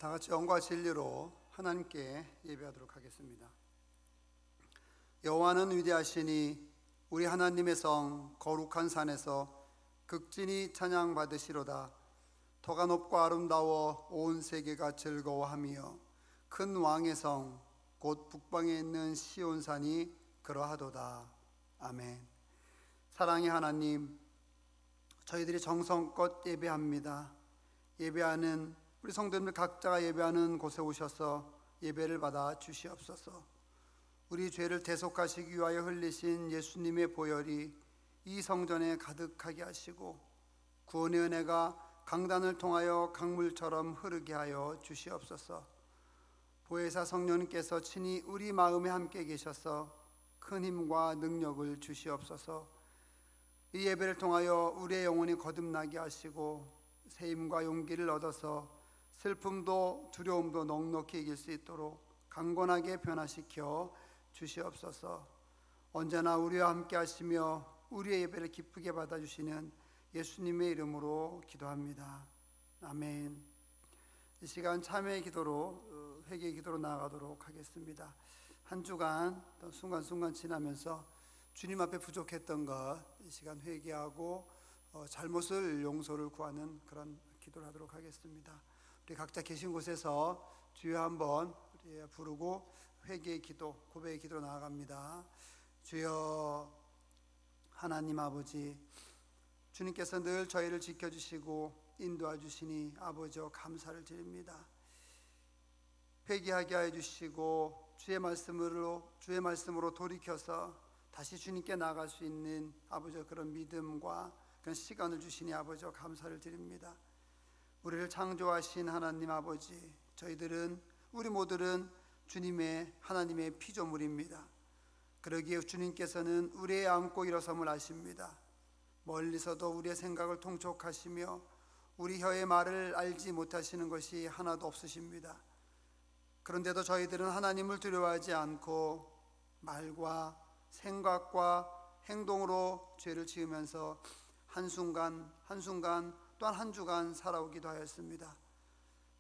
다 같이 영과 진리로 하나님께 예배하도록 하겠습니다. 여호와는 위대하시니 우리 하나님의 성 거룩한 산에서 극진히 찬양받으시로다. 터가 높고 아름다워 온 세계가 즐거워하며 큰 왕의 성 곧 북방에 있는 시온산이 그러하도다. 아멘. 사랑의 하나님, 저희들이 정성껏 예배합니다. 예배하는 우리 성도님들 각자가 예배하는 곳에 오셔서 예배를 받아 주시옵소서. 우리 죄를 대속하시기 위하여 흘리신 예수님의 보혈이 이 성전에 가득하게 하시고 구원의 은혜가 강단을 통하여 강물처럼 흐르게 하여 주시옵소서. 보혜사 성령님께서 친히 우리 마음에 함께 계셔서 큰 힘과 능력을 주시옵소서. 이 예배를 통하여 우리의 영혼이 거듭나게 하시고 새 힘과 용기를 얻어서 슬픔도 두려움도 넉넉히 이길 수 있도록 강건하게 변화시켜 주시옵소서. 언제나 우리와 함께 하시며 우리의 예배를 기쁘게 받아주시는 예수님의 이름으로 기도합니다. 아멘. 이 시간 참회의 기도로 회개의 기도로 나아가도록 하겠습니다. 한 주간 순간순간 지나면서 주님 앞에 부족했던 것 이 시간 회개하고 잘못을 용서를 구하는 그런 기도를 하도록 하겠습니다. 우리 각자 계신 곳에서 주여 한번 우리 부르고 회개의 기도, 고백의 기도로 나아갑니다. 주여 하나님 아버지, 주님께서 늘 저희를 지켜주시고 인도해 주시니 아버지여 감사를 드립니다. 회개하게 하여 주시고 주의 말씀으로 돌이켜서 다시 주님께 나아갈 수 있는 아버지여 그런 믿음과 그런 시간을 주시니 아버지여 감사를 드립니다. 우리를 창조하신 하나님 아버지, 우리 모두는 주님의 하나님의 피조물입니다. 그러기에 주님께서는 우리의 안고 일어섬을 아십니다. 멀리서도 우리의 생각을 통촉하시며 우리 혀의 말을 알지 못하시는 것이 하나도 없으십니다. 그런데도 저희들은 하나님을 두려워하지 않고 말과 생각과 행동으로 죄를 지으면서 한순간 또한 한 주간 살아오기도 하였습니다.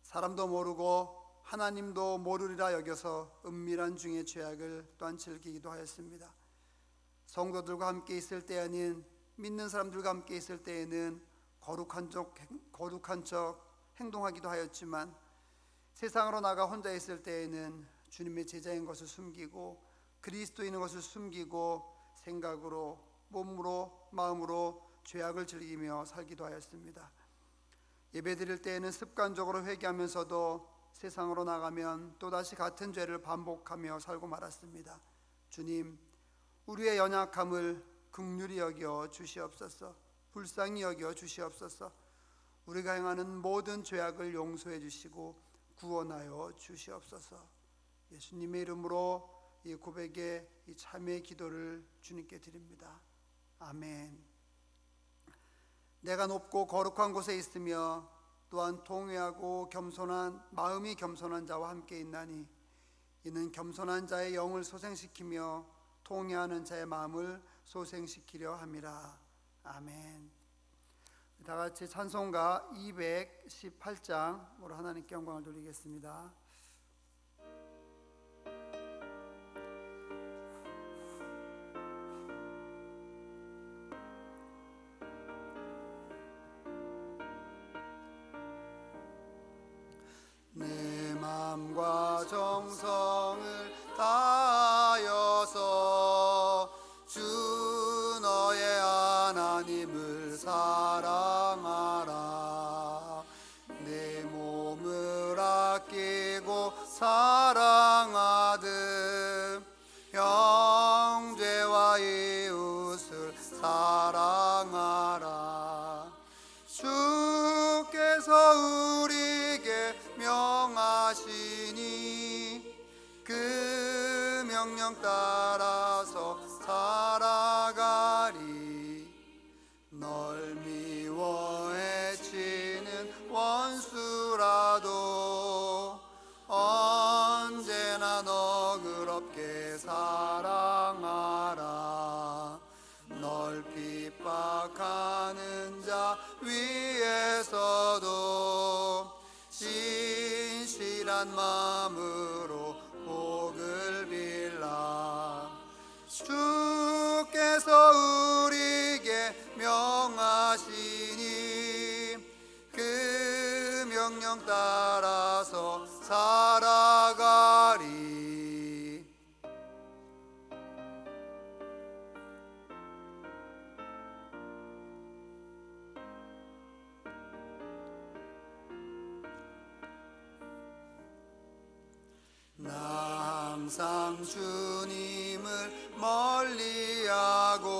사람도 모르고 하나님도 모르리라 여겨서 은밀한 중의 죄악을 또한 즐기기도 하였습니다. 성도들과 함께 있을 때에는, 믿는 사람들과 함께 있을 때에는 거룩한 척 행동하기도 하였지만 세상으로 나가 혼자 있을 때에는 주님의 제자인 것을 숨기고 그리스도인인 것을 숨기고 생각으로, 몸으로, 마음으로 죄악을 즐기며 살기도 하였습니다. 예배드릴 때에는 습관적으로 회개하면서도 세상으로 나가면 또다시 같은 죄를 반복하며 살고 말았습니다. 주님, 우리의 연약함을 긍휼히 여겨 주시옵소서. 불쌍히 여겨 주시옵소서. 우리가 행하는 모든 죄악을 용서해 주시고 구원하여 주시옵소서. 예수님의 이름으로 이 고백의 이 참회의 기도를 주님께 드립니다. 아멘. 내가 높고 거룩한 곳에 있으며 또한 통회하고 마음이 겸손한 자와 함께 있나니 이는 겸손한 자의 영을 소생시키며 통회하는 자의 마음을 소생시키려 함이라. 아멘. 다 같이 찬송가 218장으로 하나님께 영광을 돌리겠습니다. 내 마음과 정성을 다하여서 주 너의 하나님을 사랑하라. 내 몸을 아끼고 사랑하듯 형제와 이웃을 사랑하라. 주께서 우리에게 명하시니 그 명령 따라서 살아가리. 널 미워해 치는 원수라도 언제나 너그럽게 사랑하라. 널 핍박하는 자 위에서도 진실 담대한 마음으로 복을 빌라. 주께서 우리에게 명하시니 그 명령 따라서 살아가리. 나 항상 주님을 멀리하고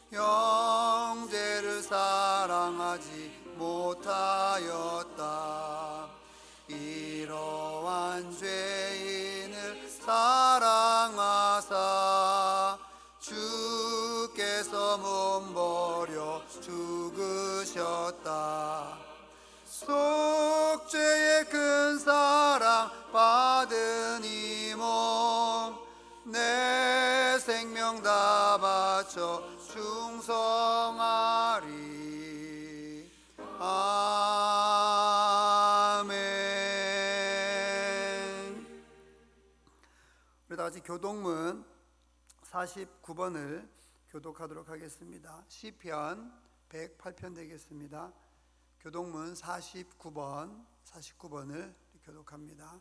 형제를 사랑하지 못하였다. 이러한 죄인을 사랑하사 주께서 몸버려 죽으셨다. 속죄의 큰 사랑 받은 이 몸 내 생명 다 바쳐 충성하리. 아멘. 우리 다 같이 교독문 49번을 교독하도록 하겠습니다. 시편 108편 되겠습니다. 교독문 49번을 교독합니다.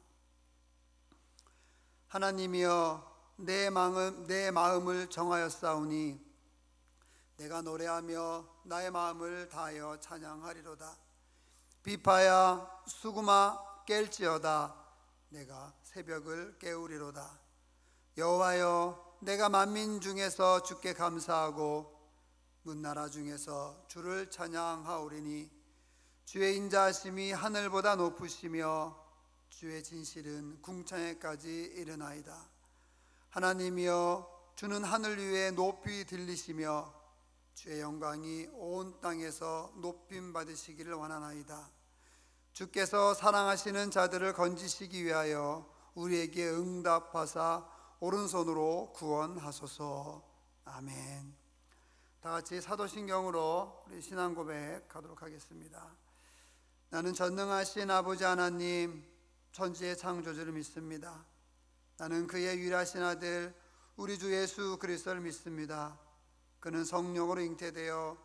하나님이여, 내 마음을 정하였사오니 내가 노래하며 나의 마음을 다하여 찬양하리로다. 비파야 수구마 깰지어다. 내가 새벽을 깨우리로다. 여호와여, 내가 만민 중에서 주께 감사하고 문나라 중에서 주를 찬양하오리니 주의 인자하심이 하늘보다 높으시며 주의 진실은 궁창에까지 이르나이다. 하나님이여, 주는 하늘 위에 높이 들리시며 주의 영광이 온 땅에서 높임 받으시기를 원하나이다. 주께서 사랑하시는 자들을 건지시기 위하여 우리에게 응답하사 오른손으로 구원하소서. 아멘. 다 같이 사도신경으로 우리 신앙 고백 하도록 하겠습니다. 나는 전능하신 아버지 하나님, 천지의 창조주를 믿습니다. 나는 그의 유일하신 아들 우리 주 예수 그리스도를 믿습니다. 그는 성령으로 잉태되어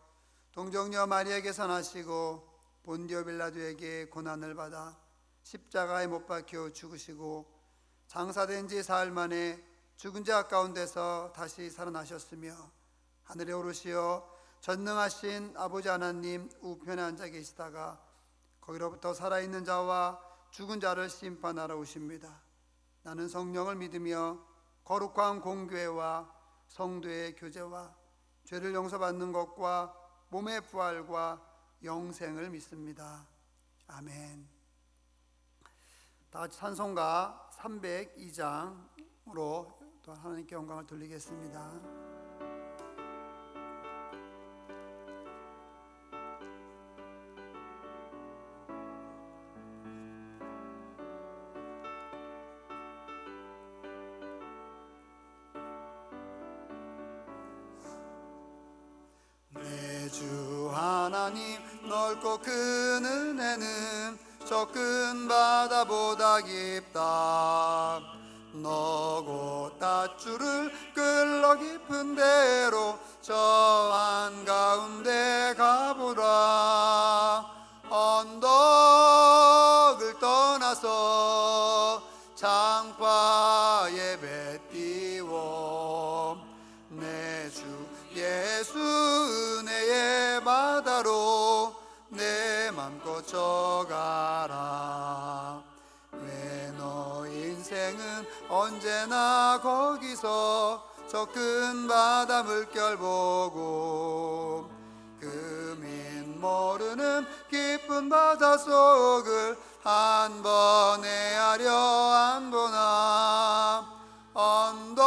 동정녀 마리아에게서 나시고 본디오 빌라도에게 고난을 받아 십자가에 못 박혀 죽으시고 장사된 지 사흘 만에 죽은 자 가운데서 다시 살아나셨으며 하늘에 오르시어 전능하신 아버지 하나님 우편에 앉아 계시다가 거기로부터 살아있는 자와 죽은 자를 심판하러 오십니다. 나는 성령을 믿으며 거룩한 공교회와 성도의 교제와 죄를 용서받는 것과 몸의 부활과 영생을 믿습니다. 아멘. 다 같이 찬송가 302장으로 또 하나님께 영광을 돌리겠습니다. 주 하나님 넓고 큰 은혜는 저 큰 바다보다 깊다. 너고 닷줄을 끌러 깊은 데로 저 한가운데 가보라. 언덕을 떠나서 장파에 배 띄워 내 주 예수 은혜의 바다로 내 맘껏 져가라. 왜 너 인생은 언제나 거기서 저 큰 바다 물결 보고 금인 모르는 깊은 바다 속을 한 번 헤아려 안 보나. 언덕을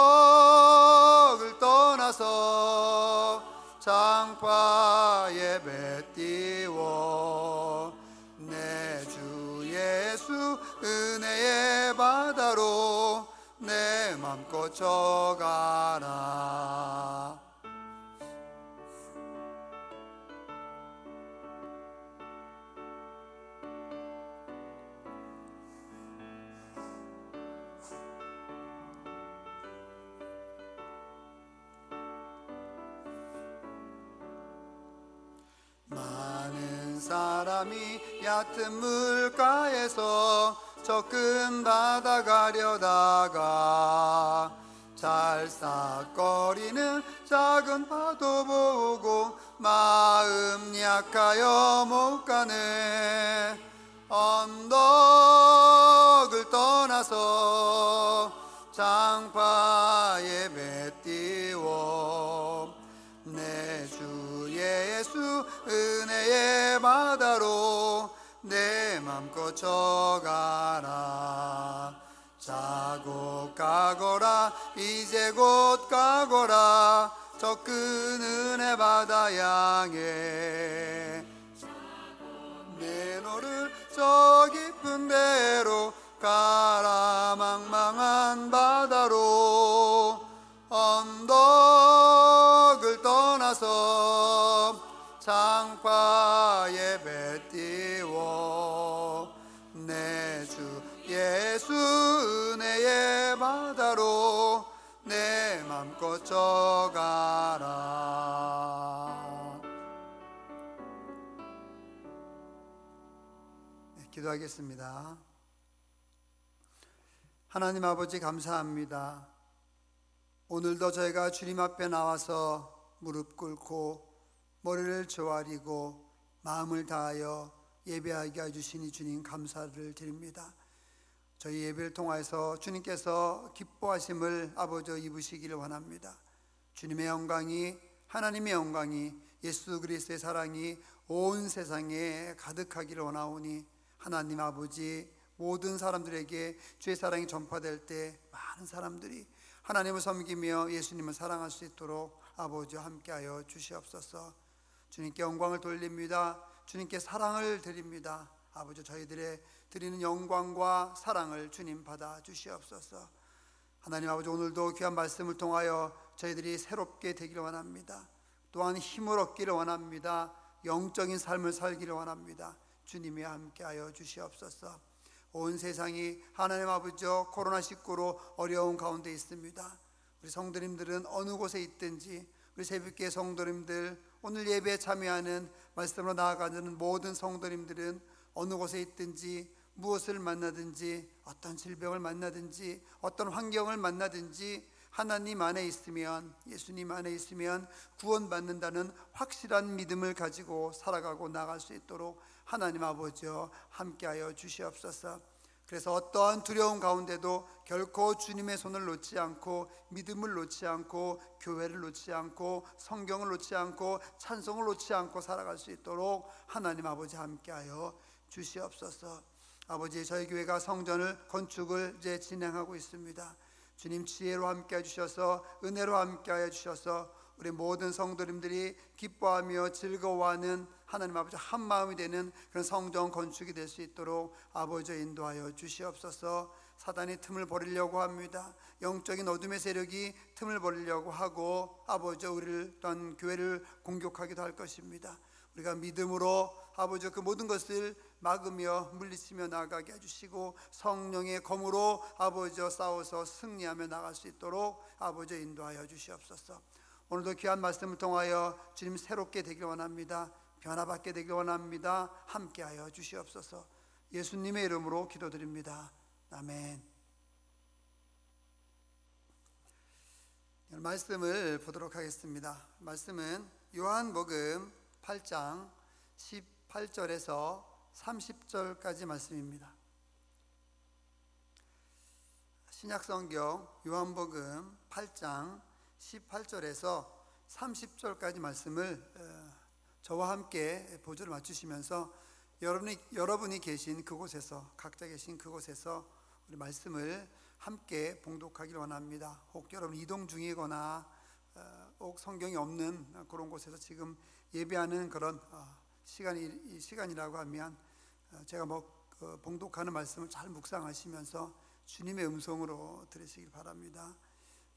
떠나서 장파에 배 띄워 내 주 예수 은혜의 바다로 내 맘껏 져가라. 사람이 얕은 물가에서 접근 받아가려다가 찰싹거리는 작은 파도 보고 마음 약하여 못 가네. 언덕을 떠나서 장파에 배 띄워 내 주 예수 은혜의 바다로 내 맘껏 져가라. 자고 가거라 이제 곧 가거라 저 큰 은혜 바다 향해. 내 너를 저 깊은 데로 가라 망망한 바다로. 언덕을 떠나서 장파에 배 띄워 내 주 예수 은혜의 바다로 내 맘껏 져가라. 네, 기도하겠습니다. 하나님 아버지 감사합니다. 오늘도 저희가 주님 앞에 나와서 무릎 꿇고 머리를 조아리고 마음을 다하여 예배하게 해주시니 주님 감사를 드립니다. 저희 예배를 통해서 주님께서 기뻐하심을 아버지 입으시기를 원합니다. 주님의 영광이, 하나님의 영광이, 예수 그리스도의 사랑이 온 세상에 가득하기를 원하오니 하나님 아버지 모든 사람들에게 주의 사랑이 전파될 때 많은 사람들이 하나님을 섬기며 예수님을 사랑할 수 있도록 아버지와 함께하여 주시옵소서. 주님께 영광을 돌립니다. 주님께 사랑을 드립니다. 아버지 저희들의 드리는 영광과 사랑을 주님 받아 주시옵소서. 하나님 아버지 오늘도 귀한 말씀을 통하여 저희들이 새롭게 되기를 원합니다. 또한 힘을 얻기를 원합니다. 영적인 삶을 살기를 원합니다. 주님이 함께하여 주시옵소서. 온 세상이 하나님 아버지 코로나19로 어려운 가운데 있습니다. 우리 성도님들은 어느 곳에 있든지 우리 새벽기의 성도님들, 오늘 예배에 참여하는 말씀으로 나아가는 모든 성도님들은 어느 곳에 있든지 무엇을 만나든지 어떤 질병을 만나든지 어떤 환경을 만나든지 하나님 안에 있으면, 예수님 안에 있으면 구원받는다는 확실한 믿음을 가지고 살아가고 나갈 수 있도록 하나님 아버지여 함께하여 주시옵소서. 그래서 어떠한 두려움 가운데도 결코 주님의 손을 놓지 않고 믿음을 놓지 않고 교회를 놓지 않고 성경을 놓지 않고 찬송을 놓지 않고 살아갈 수 있도록 하나님 아버지 함께하여 주시옵소서. 아버지 저희 교회가 성전을 건축을 이제 진행하고 있습니다. 주님 지혜로 함께해 주셔서 은혜로 함께해 주셔서 우리 모든 성도님들이 기뻐하며 즐거워하는 하나님 아버지 한 마음이 되는 그런 성전 건축이 될 수 있도록 아버지 인도하여 주시옵소서. 사단이 틈을 벌이려고 합니다. 영적인 어둠의 세력이 틈을 벌이려고 하고 아버지 우리를 또한 교회를 공격하기도 할 것입니다. 우리가 믿음으로 아버지 그 모든 것을 막으며 물리치며 나아가게 해주시고 성령의 검으로 아버지 싸워서 승리하며 나갈 수 있도록 아버지 인도하여 주시옵소서. 오늘도 귀한 말씀을 통하여 주님 새롭게 되기를 원합니다. 변화받게 되기를 원합니다. 함께하여 주시옵소서. 예수님의 이름으로 기도드립니다. 아멘. 말씀을 보도록 하겠습니다. 말씀은 요한복음 8장 18절에서 30절까지 말씀입니다. 신약성경 요한복음 8장 18절에서 30절까지 말씀을 저와 함께 보조를 맞추시면서 여러분이 계신 그곳에서, 각자 계신 그곳에서 우리 말씀을 함께 봉독하기를 원합니다. 혹 여러분 이동 중이거나 혹 성경이 없는 그런 곳에서 지금 예배하는 그런 시간이라고 하면 제가 봉독하는 말씀을 잘 묵상하시면서 주님의 음성으로 들으시길 바랍니다.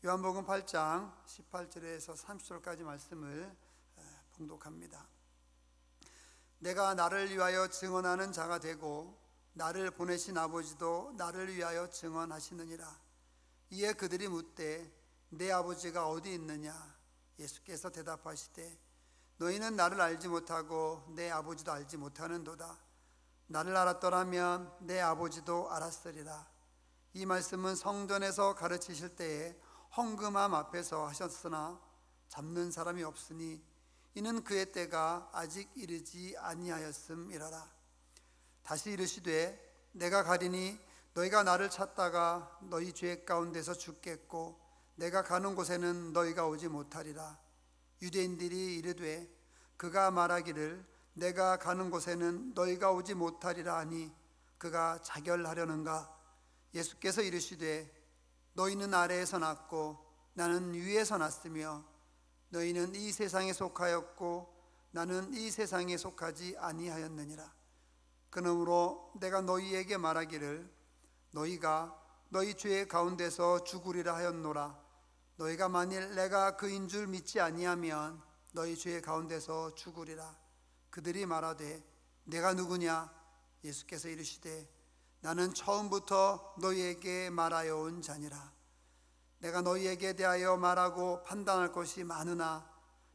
요한복음 8장 18절에서 30절까지 말씀을 봉독합니다. 내가 나를 위하여 증언하는 자가 되고 나를 보내신 아버지도 나를 위하여 증언하시느니라. 이에 그들이 묻되 내 아버지가 어디 있느냐? 예수께서 대답하시되 너희는 나를 알지 못하고 내 아버지도 알지 못하는도다. 나를 알았더라면 내 아버지도 알았으리라. 이 말씀은 성전에서 가르치실 때에 헌금함 앞에서 하셨으나 잡는 사람이 없으니 이는 그의 때가 아직 이르지 아니하였음이라라. 다시 이르시되 내가 가리니 너희가 나를 찾다가 너희 죄 가운데서 죽겠고 내가 가는 곳에는 너희가 오지 못하리라. 유대인들이 이르되 그가 말하기를 내가 가는 곳에는 너희가 오지 못하리라 하니 그가 자결하려는가? 예수께서 이르시되 너희는 아래에서 났고 나는 위에서 났으며 너희는 이 세상에 속하였고 나는 이 세상에 속하지 아니하였느니라. 그러므로 내가 너희에게 말하기를 너희가 너희 죄 가운데서 죽으리라 하였노라. 너희가 만일 내가 그인 줄 믿지 아니하면 너희 죄 가운데서 죽으리라. 그들이 말하되 내가 누구냐? 예수께서 이르시되 나는 처음부터 너희에게 말하여 온 자니라. 내가 너희에게 대하여 말하고 판단할 것이 많으나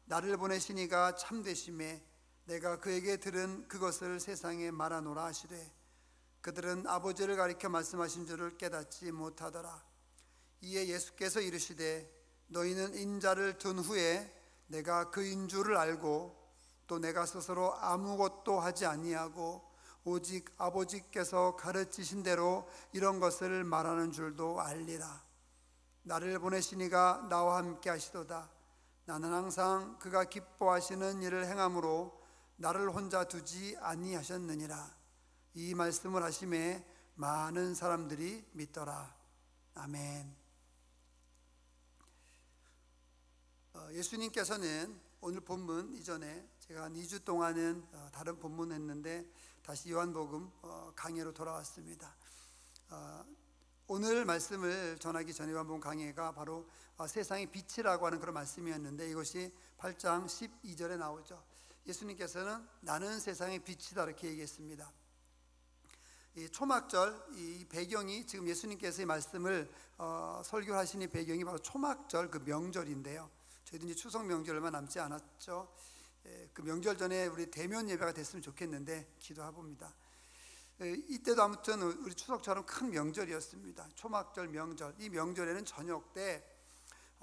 나를 보내시니가 참되심에 내가 그에게 들은 그것을 세상에 말하노라 하시되 그들은 아버지를 가리켜 말씀하신 줄을 깨닫지 못하더라. 이에 예수께서 이르시되 너희는 인자를 둔 후에 내가 그인 줄을 알고 또 내가 스스로 아무것도 하지 아니하고 오직 아버지께서 가르치신 대로 이런 것을 말하는 줄도 알리라. 나를 보내시니가 나와 함께 하시도다. 나는 항상 그가 기뻐하시는 일을 행함으로 나를 혼자 두지 아니하셨느니라. 이 말씀을 하심에 많은 사람들이 믿더라. 아멘. 예수님께서는 오늘 본문 이전에 제가 한 2주 동안은 다른 본문 했는데 다시 요한복음 강해로 돌아왔습니다. 오늘 말씀을 전하기 전에 요한복음 강해가 바로 세상의 빛이라고 하는 그런 말씀이었는데 이것이 8장 12절에 나오죠. 예수님께서는 나는 세상의 빛이다 이렇게 얘기했습니다. 이 초막절 이 배경이 지금 예수님께서 이 말씀을 설교하신 이 배경이 바로 초막절 그 명절인데요. 저희도 이제 추석 명절 얼마 남지 않았죠. 그 명절 전에 우리 대면 예배가 됐으면 좋겠는데 기도해봅니다. 이때도 아무튼 우리 추석처럼 큰 명절이었습니다. 초막절 명절. 이 명절에는 저녁 때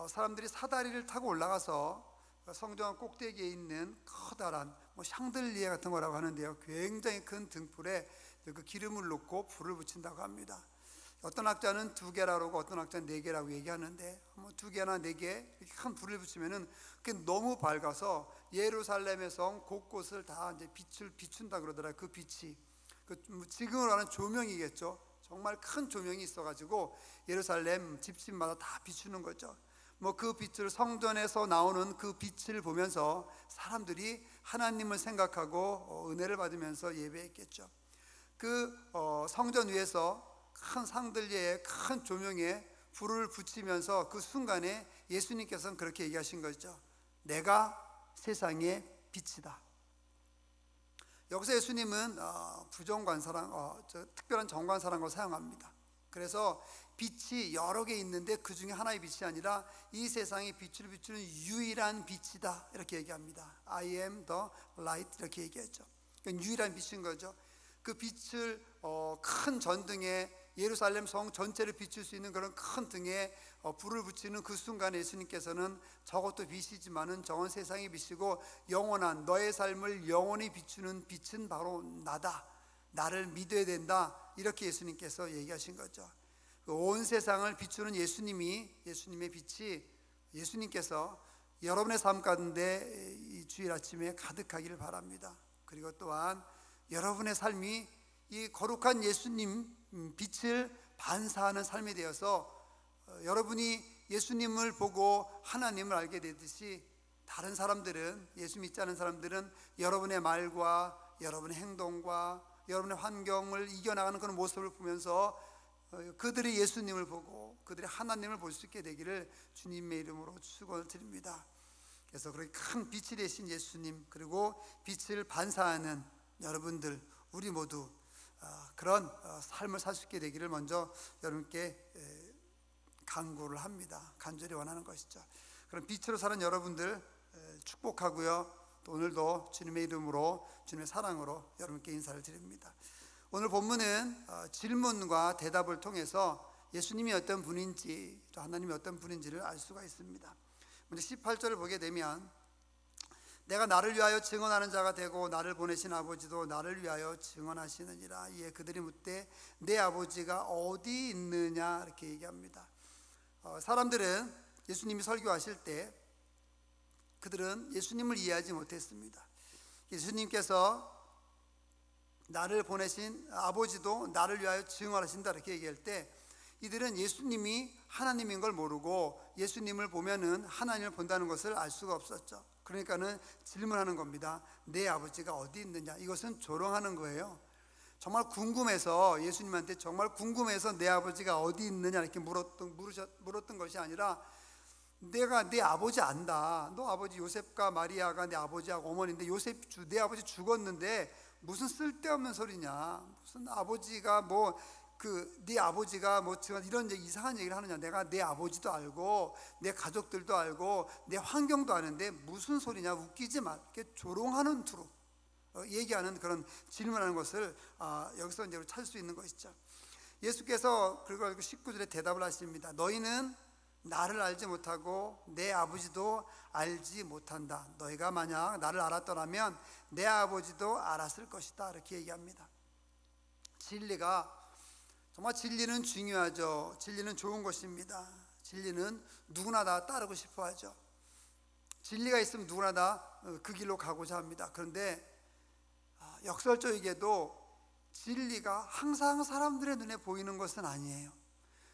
사람들이 사다리를 타고 올라가서 성전 꼭대기에 있는 커다란 샹들리에 같은 거라고 하는데요, 굉장히 큰 등불에 그 기름을 넣고 불을 붙인다고 합니다. 어떤 학자는 2개라고 그러고 어떤 학자는 4개라고 얘기하는데 2개나 4개 이렇게 큰 불을 붙이면은 그게 너무 밝아서 예루살렘의 성 곳곳을 다 이제 빛을 비춘다 그러더라고요. 그 빛이 지금으로 하는 조명이겠죠. 정말 큰 조명이 있어가지고 예루살렘 집집마다 다 비추는 거죠. 그 빛을 성전에서 나오는 그 빛을 보면서 사람들이 하나님을 생각하고 은혜를 받으면서 예배했겠죠. 그 성전 위에서 큰 상들리에 큰 조명에 불을 붙이면서 그 순간에 예수님께서는 그렇게 얘기하신 거죠. 내가 세상의 빛이다. 여기서 예수님은 부정관사랑 특별한 정관사라는 걸 사용합니다. 그래서 빛이 여러 개 있는데 그 중에 하나의 빛이 아니라 이 세상의 빛을 비추는 유일한 빛이다 이렇게 얘기합니다. I am the light 이렇게 얘기했죠. 그러니까 유일한 빛인 거죠. 그 빛을 큰 전등에 예루살렘 성 전체를 비출 수 있는 그런 큰 등에 불을 붙이는 그 순간에 예수님께서는 저것도 빛이지만은 저건 세상의 빛이고 영원한 너의 삶을 영원히 비추는 빛은 바로 나다. 나를 믿어야 된다. 이렇게 예수님께서 얘기하신 거죠. 온 세상을 비추는 예수님의 빛이 예수님께서 여러분의 삶 가운데 이 주일 아침에 가득하기를 바랍니다. 그리고 또한 여러분의 삶이 이 거룩한 예수님 빛을 반사하는 삶이 되어서 여러분이 예수님을 보고 하나님을 알게 되듯이 다른 사람들은, 예수 믿지 않은 사람들은 여러분의 말과 여러분의 행동과 여러분의 환경을 이겨나가는 그런 모습을 보면서 그들이 예수님을 보고 그들이 하나님을 볼 수 있게 되기를 주님의 이름으로 축원을 드립니다. 그래서 그렇게 큰 빛이 되신 예수님, 그리고 빛을 반사하는 여러분들, 우리 모두 그런 삶을 살 수 있게 되기를 먼저 여러분께 간구를 합니다. 간절히 원하는 것이죠. 그럼 빛으로 사는 여러분들 축복하고요. 또 오늘도 주님의 이름으로 주님의 사랑으로 여러분께 인사를 드립니다. 오늘 본문은 질문과 대답을 통해서 예수님이 어떤 분인지, 또 하나님이 어떤 분인지를 알 수가 있습니다. 먼저 18절을 보게 되면 내가 나를 위하여 증언하는 자가 되고 나를 보내신 아버지도 나를 위하여 증언하시느니라. 이에 그들이 묻되 내 아버지가 어디 있느냐 이렇게 얘기합니다. 사람들은 예수님이 설교하실 때 그들은 예수님을 이해하지 못했습니다. 예수님께서 나를 보내신 아버지도 나를 위하여 증언하신다 이렇게 얘기할 때 이들은 예수님이 하나님인 걸 모르고 예수님을 보면은 하나님을 본다는 것을 알 수가 없었죠. 그러니까는 질문하는 겁니다. 내 아버지가 어디 있느냐. 이것은 조롱하는 거예요. 정말 궁금해서, 예수님한테 정말 궁금해서 내 아버지가 어디 있느냐 이렇게 물었던 것이 아니라 내가 내 아버지 안다. 너 아버지 요셉과 마리아가 내 아버지하고 어머니인데 내 아버지 죽었는데 무슨 쓸데없는 소리냐. 무슨 아버지가 네 아버지가 이런 이상한 얘기를 하느냐. 내가 내 아버지도 알고 내 가족들도 알고 내 환경도 아는데 무슨 소리냐. 웃기지 마. 이렇게 조롱하는 투로 얘기하는 그런 질문하는 것을 여기서 이제 찾을 수 있는 것이죠. 예수께서 그걸 19절에 대답을 하십니다. 너희는 나를 알지 못하고 내 아버지도 알지 못한다. 너희가 만약 나를 알았더라면 내 아버지도 알았을 것이다. 이렇게 얘기합니다. 정말 진리는 중요하죠. 진리는 좋은 것입니다. 진리는 누구나 다 따르고 싶어 하죠. 진리가 있으면 누구나 다 그 길로 가고자 합니다. 그런데 역설적이게도 진리가 항상 사람들의 눈에 보이는 것은 아니에요.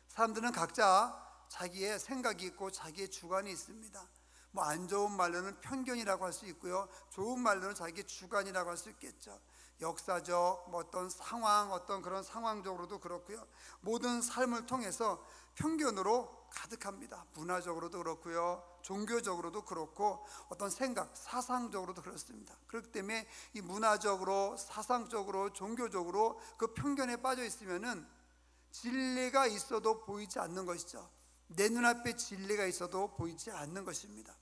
사람들은 각자 자기의 생각이 있고 자기의 주관이 있습니다. 안 좋은 말로는 편견이라고 할 수 있고요, 좋은 말로는 자기의 주관이라고 할 수 있겠죠. 역사적 어떤 상황, 어떤 그런 상황적으로도 그렇고요, 모든 삶을 통해서 편견으로 가득합니다. 문화적으로도 그렇고요, 종교적으로도 그렇고, 어떤 생각, 사상적으로도 그렇습니다. 그렇기 때문에 이 문화적으로, 사상적으로, 종교적으로 그 편견에 빠져 있으면은 진리가 있어도 보이지 않는 것이죠. 내 눈앞에 진리가 있어도 보이지 않는 것입니다.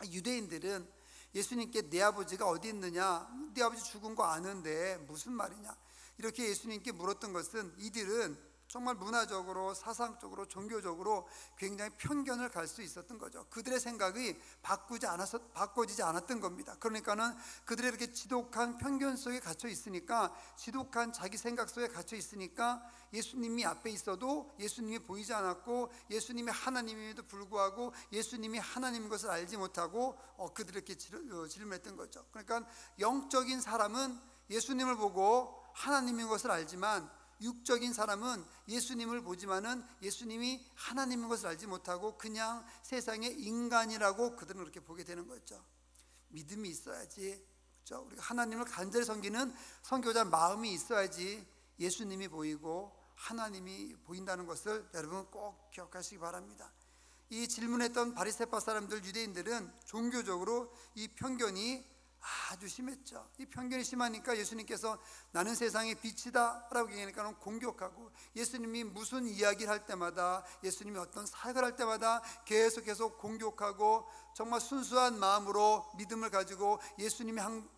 유대인들은 예수님께 내 아버지가 어디 있느냐, 네 아버지 죽은 거 아는데 무슨 말이냐, 이렇게 예수님께 물었던 것은 이들은 정말 문화적으로, 사상적으로, 종교적으로 굉장히 편견을 갈 수 있었던 거죠. 그들의 생각이 바꿔지지 않았던 겁니다. 그러니까는 그들의 이렇게 지독한 편견 속에 갇혀 있으니까, 지독한 자기 생각 속에 갇혀 있으니까 예수님이 앞에 있어도 예수님이 보이지 않았고, 예수님이 하나님임에도 불구하고 예수님이 하나님인 것을 알지 못하고 그들이 이렇게 질문했던 거죠. 그러니까 영적인 사람은 예수님을 보고 하나님인 것을 알지만, 육적인 사람은 예수님을 보지만은 예수님이 하나님인 것을 알지 못하고 그냥 세상의 인간이라고 그들은 그렇게 보게 되는 거죠. 믿음이 있어야지, 그렇죠? 우리가 하나님을 간절히 섬기는 선교자 마음이 있어야지 예수님이 보이고 하나님이 보인다는 것을 여러분 꼭 기억하시기 바랍니다. 이 질문했던 바리새파 사람들, 유대인들은 종교적으로 이 편견이 아주 심했죠. 이 편견이 심하니까 예수님께서 나는 세상의 빛이다 라고 얘기하니까 공격하고, 예수님이 무슨 이야기를 할 때마다, 예수님이 어떤 사역을 할 때마다 계속 공격하고, 정말 순수한 마음으로 믿음을 가지고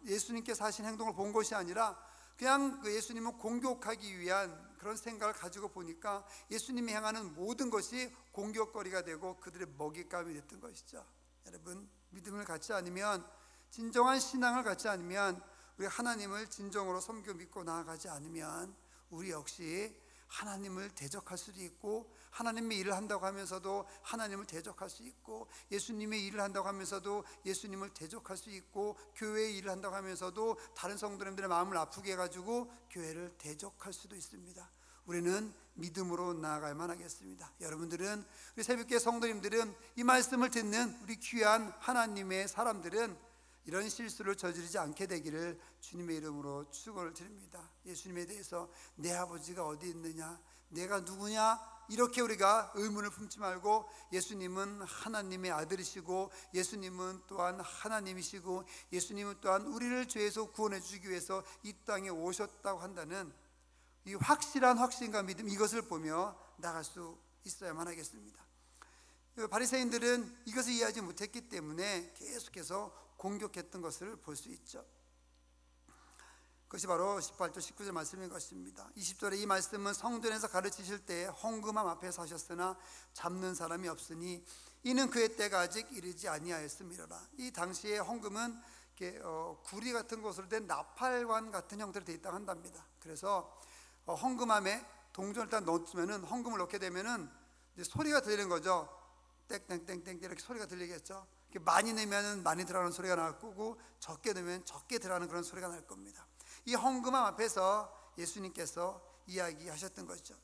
예수님께서 하신 행동을 본 것이 아니라 그냥 예수님을 공격하기 위한 그런 생각을 가지고 보니까 예수님이 행하는 모든 것이 공격거리가 되고 그들의 먹잇감이 됐던 것이죠. 여러분, 믿음을 갖지 않으면, 진정한 신앙을 갖지 않으면, 우리 하나님을 진정으로 섬겨 믿고 나아가지 않으면 우리 역시 하나님을 대적할 수도 있고, 하나님의 일을 한다고 하면서도 하나님을 대적할 수 있고, 예수님의 일을 한다고 하면서도 예수님을 대적할 수 있고, 교회의 일을 한다고 하면서도 다른 성도님들의 마음을 아프게 해가지고 교회를 대적할 수도 있습니다. 우리는 믿음으로 나아가야만 하겠습니다. 여러분들은, 우리 새벽교회 성도님들은, 이 말씀을 듣는 우리 귀한 하나님의 사람들은 이런 실수를 저지르지 않게 되기를 주님의 이름으로 축원을 드립니다. 예수님에 대해서 내 아버지가 어디 있느냐, 내가 누구냐, 이렇게 우리가 의문을 품지 말고, 예수님은 하나님의 아들이시고, 예수님은 또한 하나님이시고, 예수님은 또한 우리를 죄에서 구원해 주시기 위해서 이 땅에 오셨다고 한다는 이 확실한 확신과 믿음, 이것을 보며 나갈 수 있어야만 하겠습니다. 바리새인들은 이것을 이해하지 못했기 때문에 계속해서 공격했던 것을 볼 수 있죠. 그것이 바로 18절 19절 말씀인 것입니다. 20절에 이 말씀은 성전에서 가르치실 때 헌금함 앞에서 하셨으나 잡는 사람이 없으니 이는 그의 때가 아직 이르지 아니하였음이로라. 이 당시에 헌금은 구리 같은 것으로 된 나팔관 같은 형태로 되어 있다고 한답니다. 그래서 헌금함에 동전을 일단 넣으면은, 헌금을 넣게 되면은 이제 소리가 들리는 거죠. 땡땡땡땡 이렇게 소리가 들리겠죠. 많이 넣으면 많이 들어가는 소리가 날 거고, 적게 넣으면 적게 들어가는 그런 소리가 날 겁니다. 이 헌금함 앞에서 예수님께서 이야기하셨던 것이죠.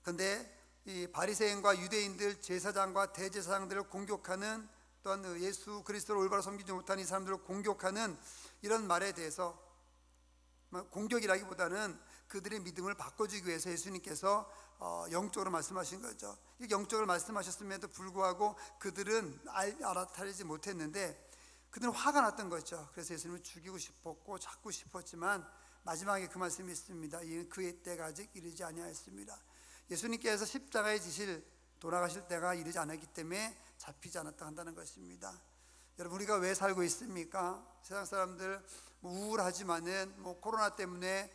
그런데 이 바리새인과 유대인들, 제사장과 대제사장들을 공격하는, 또한 예수 그리스도를 올바로 섬기지 못한 이 사람들을 공격하는 이런 말에 대해서, 공격이라기보다는 그들의 믿음을 바꿔주기 위해서 예수님께서 영적으로 말씀하신 거죠. 영적으로 말씀하셨음에도 불구하고 그들은 알아차리지 못했는데 그들은 화가 났던 거죠. 그래서 예수님을 죽이고 싶었고 잡고 싶었지만 마지막에 그 말씀이 있습니다. 이는 그의 때가 아직 이르지 아니하였습니다. 예수님께서 십자가에 지실, 돌아가실 때가 이르지 않았기 때문에 잡히지 않았다 한다는 것입니다. 여러분, 우리가 왜 살고 있습니까? 세상 사람들 우울하지만은 코로나 때문에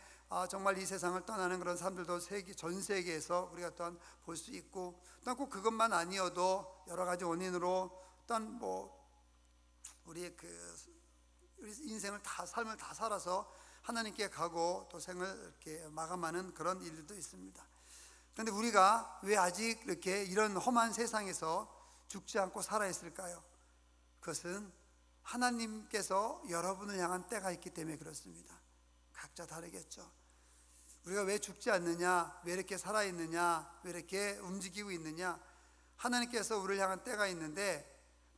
정말 이 세상을 떠나는 그런 사람들도 전 세계에서 우리가 또한 볼 수 있고, 또한 꼭 그것만 아니어도 여러 가지 원인으로 또한 우리 인생을 삶을 다 살아서 하나님께 가고 또 생을 이렇게 마감하는 그런 일들도 있습니다. 그런데 우리가 왜 아직 이렇게 이런 험한 세상에서 죽지 않고 살아있을까요? 그것은 하나님께서 여러분을 향한 때가 있기 때문에 그렇습니다. 각자 다르겠죠. 우리가 왜 죽지 않느냐, 왜 이렇게 살아있느냐, 왜 이렇게 움직이고 있느냐, 하나님께서 우리를 향한 때가 있는데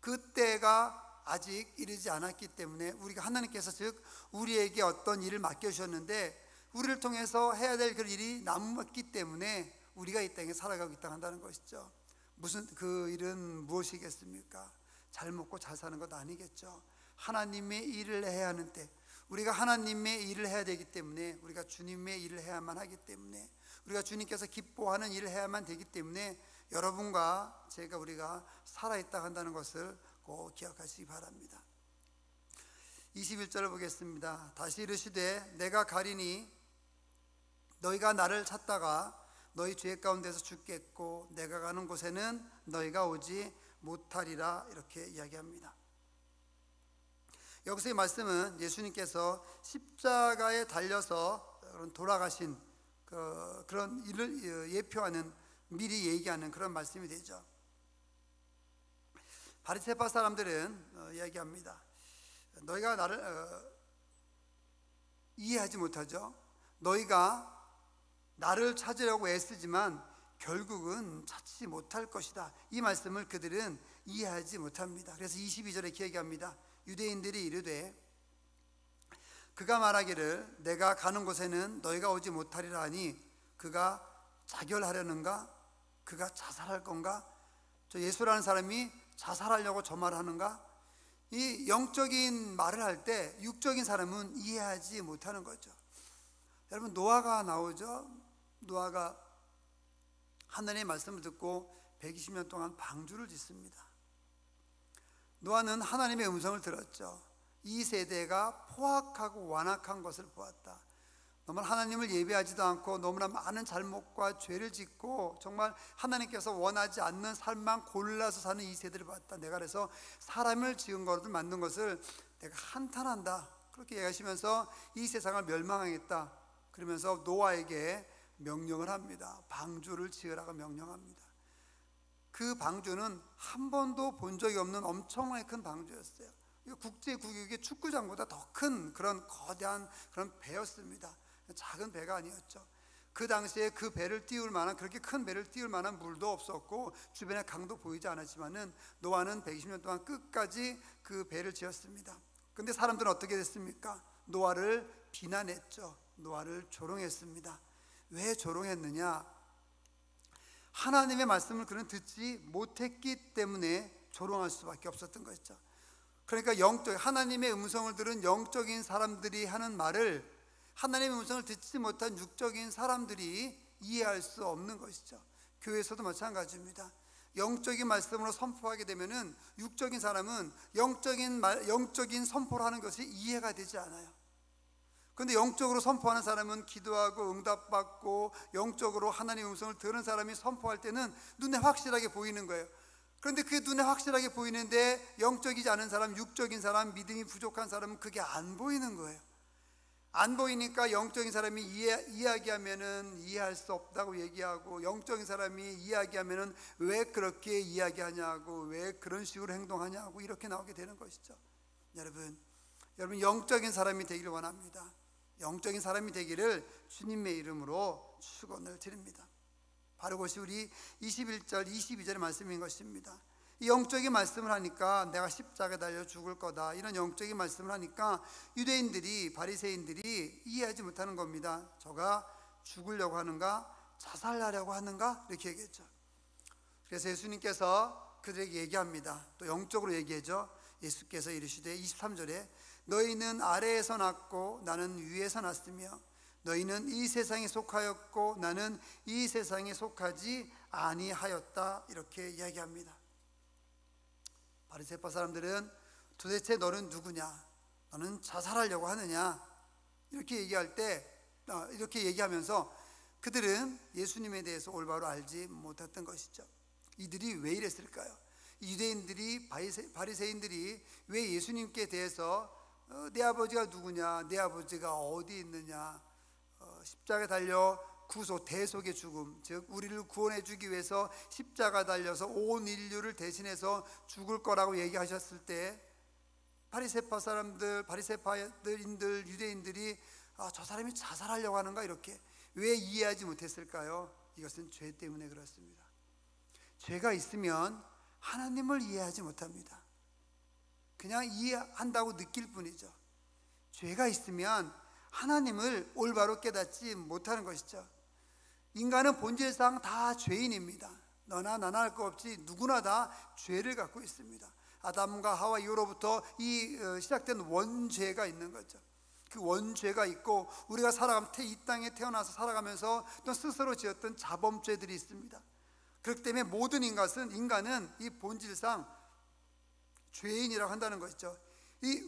그 때가 아직 이르지 않았기 때문에, 우리가 하나님께서 즉 우리에게 어떤 일을 맡겨주셨는데 우리를 통해서 해야 될 그 일이 남았기 때문에 우리가 이 땅에 살아가고 있다고 한다는 것이죠. 무슨 그 일은 무엇이겠습니까? 잘 먹고 잘 사는 것 아니겠죠. 하나님의 일을 해야 하는 때, 우리가 하나님의 일을 해야 되기 때문에, 우리가 주님의 일을 해야만 하기 때문에, 우리가 주님께서 기뻐하는 일을 해야만 되기 때문에 여러분과 제가, 우리가 살아있다 한다는 것을 꼭 기억하시기 바랍니다. 21절을 보겠습니다. 다시 이르시되 내가 가리니 너희가 나를 찾다가 너희 죄 가운데서 죽겠고 내가 가는 곳에는 너희가 오지 못하리라, 이렇게 이야기합니다. 여기서 이 말씀은 예수님께서 십자가에 달려서 돌아가신 그런 일을 예표하는, 미리 얘기하는 그런 말씀이 되죠. 바리새파 사람들은 이야기합니다. 너희가 나를 이해하지 못하죠. 너희가 나를 찾으려고 애쓰지만 결국은 찾지 못할 것이다. 이 말씀을 그들은 이해하지 못합니다. 그래서 22절에 이렇게 얘기합니다. 유대인들이 이르되 그가 말하기를 내가 가는 곳에는 너희가 오지 못하리라 하니 그가 자결하려는가? 그가 자살할 건가? 저 예수라는 사람이 자살하려고 저 말을 하는가? 이 영적인 말을 할 때 육적인 사람은 이해하지 못하는 거죠. 여러분, 노아가 나오죠. 노아가 하나님의 말씀을 듣고 120년 동안 방주를 짓습니다. 노아는 하나님의 음성을 들었죠. 이 세대가 포악하고 완악한 것을 보았다. 너무나 하나님을 예배하지도 않고 너무나 많은 잘못과 죄를 짓고 정말 하나님께서 원하지 않는 삶만 골라서 사는 이 세대를 봤다. 내가 그래서 사람을 지은 것을 만든 것을 내가 한탄한다, 그렇게 얘기하시면서 이 세상을 멸망하겠다 그러면서 노아에게 명령을 합니다. 방주를 지으라고 명령합니다. 그 방주는 한 번도 본 적이 없는 엄청나게 큰 방주였어요. 국제국익의 축구장보다 더 큰 그런 거대한 그런 배였습니다. 작은 배가 아니었죠. 그 당시에 그 배를 띄울 만한, 그렇게 큰 배를 띄울 만한 물도 없었고 주변에 강도 보이지 않았지만은 노아는 120년 동안 끝까지 그 배를 지었습니다. 근데 사람들은 어떻게 됐습니까? 노아를 비난했죠. 노아를 조롱했습니다. 왜 조롱했느냐? 하나님의 말씀을 그는 듣지 못했기 때문에 조롱할 수밖에 없었던 것이죠. 그러니까 하나님의 음성을 들은 영적인 사람들이 하는 말을 하나님의 음성을 듣지 못한 육적인 사람들이 이해할 수 없는 것이죠. 교회에서도 마찬가지입니다. 영적인 말씀으로 선포하게 되면은 육적인 사람은 영적인 선포를 하는 것이 이해가 되지 않아요. 그런데 영적으로 선포하는 사람은 기도하고 응답받고 영적으로 하나님의 음성을 들은 사람이 선포할 때는 눈에 확실하게 보이는 거예요. 그런데 그게 눈에 확실하게 보이는데 영적이지 않은 사람, 육적인 사람, 믿음이 부족한 사람은 그게 안 보이는 거예요. 안 보이니까 영적인 사람이 이야기하면은 이해할 수 없다고 얘기하고, 영적인 사람이 이야기하면은 왜 그렇게 이야기하냐고, 왜 그런 식으로 행동하냐고 이렇게 나오게 되는 것이죠. 여러분 영적인 사람이 되기를 원합니다. 영적인 사람이 되기를 주님의 이름으로 축원을 드립니다. 바로 그것이 우리 21절 22절의 말씀인 것입니다. 이 영적인 말씀을 하니까 내가 십자가에 달려 죽을 거다, 이런 영적인 말씀을 하니까 유대인들이, 바리새인들이 이해하지 못하는 겁니다. 저가 죽으려고 하는가, 자살하려고 하는가, 이렇게 얘기했죠. 그래서 예수님께서 그들에게 얘기합니다. 또 영적으로 얘기하죠. 예수께서 이르시되 23절에 너희는 아래에서 났고 나는 위에서 났으며 너희는 이 세상에 속하였고 나는 이 세상에 속하지 아니하였다, 이렇게 이야기합니다. 바리새파 사람들은 도대체 너는 누구냐, 너는 자살하려고 하느냐, 이렇게 얘기하면서 그들은 예수님에 대해서 올바로 알지 못했던 것이죠. 이들이 왜 이랬을까요? 유대인들이, 바리새인들이 왜 예수님께 대해서 내 아버지가 누구냐, 내 아버지가 어디 있느냐, 십자가에 달려 구속, 대속의 죽음, 즉 우리를 구원해 주기 위해서 십자가 달려서 온 인류를 대신해서 죽을 거라고 얘기하셨을 때 바리새파 사람들, 바리새파인들, 유대인들이 저 사람이 자살하려고 하는가, 이렇게 왜 이해하지 못했을까요? 이것은 죄 때문에 그렇습니다. 죄가 있으면 하나님을 이해하지 못합니다. 그냥 이해한다고 느낄 뿐이죠. 죄가 있으면 하나님을 올바로 깨닫지 못하는 것이죠. 인간은 본질상 다 죄인입니다. 너나 나나 할 것 없이 누구나 다 죄를 갖고 있습니다. 아담과 하와 이후로부터 시작된 원죄가 있는 거죠. 그 원죄가 있고 우리가 이 땅에 태어나서 살아가면서 또 스스로 지었던 자범죄들이 있습니다. 그렇기 때문에 모든 인간은 이 본질상 죄인이라고 한다는 것이죠.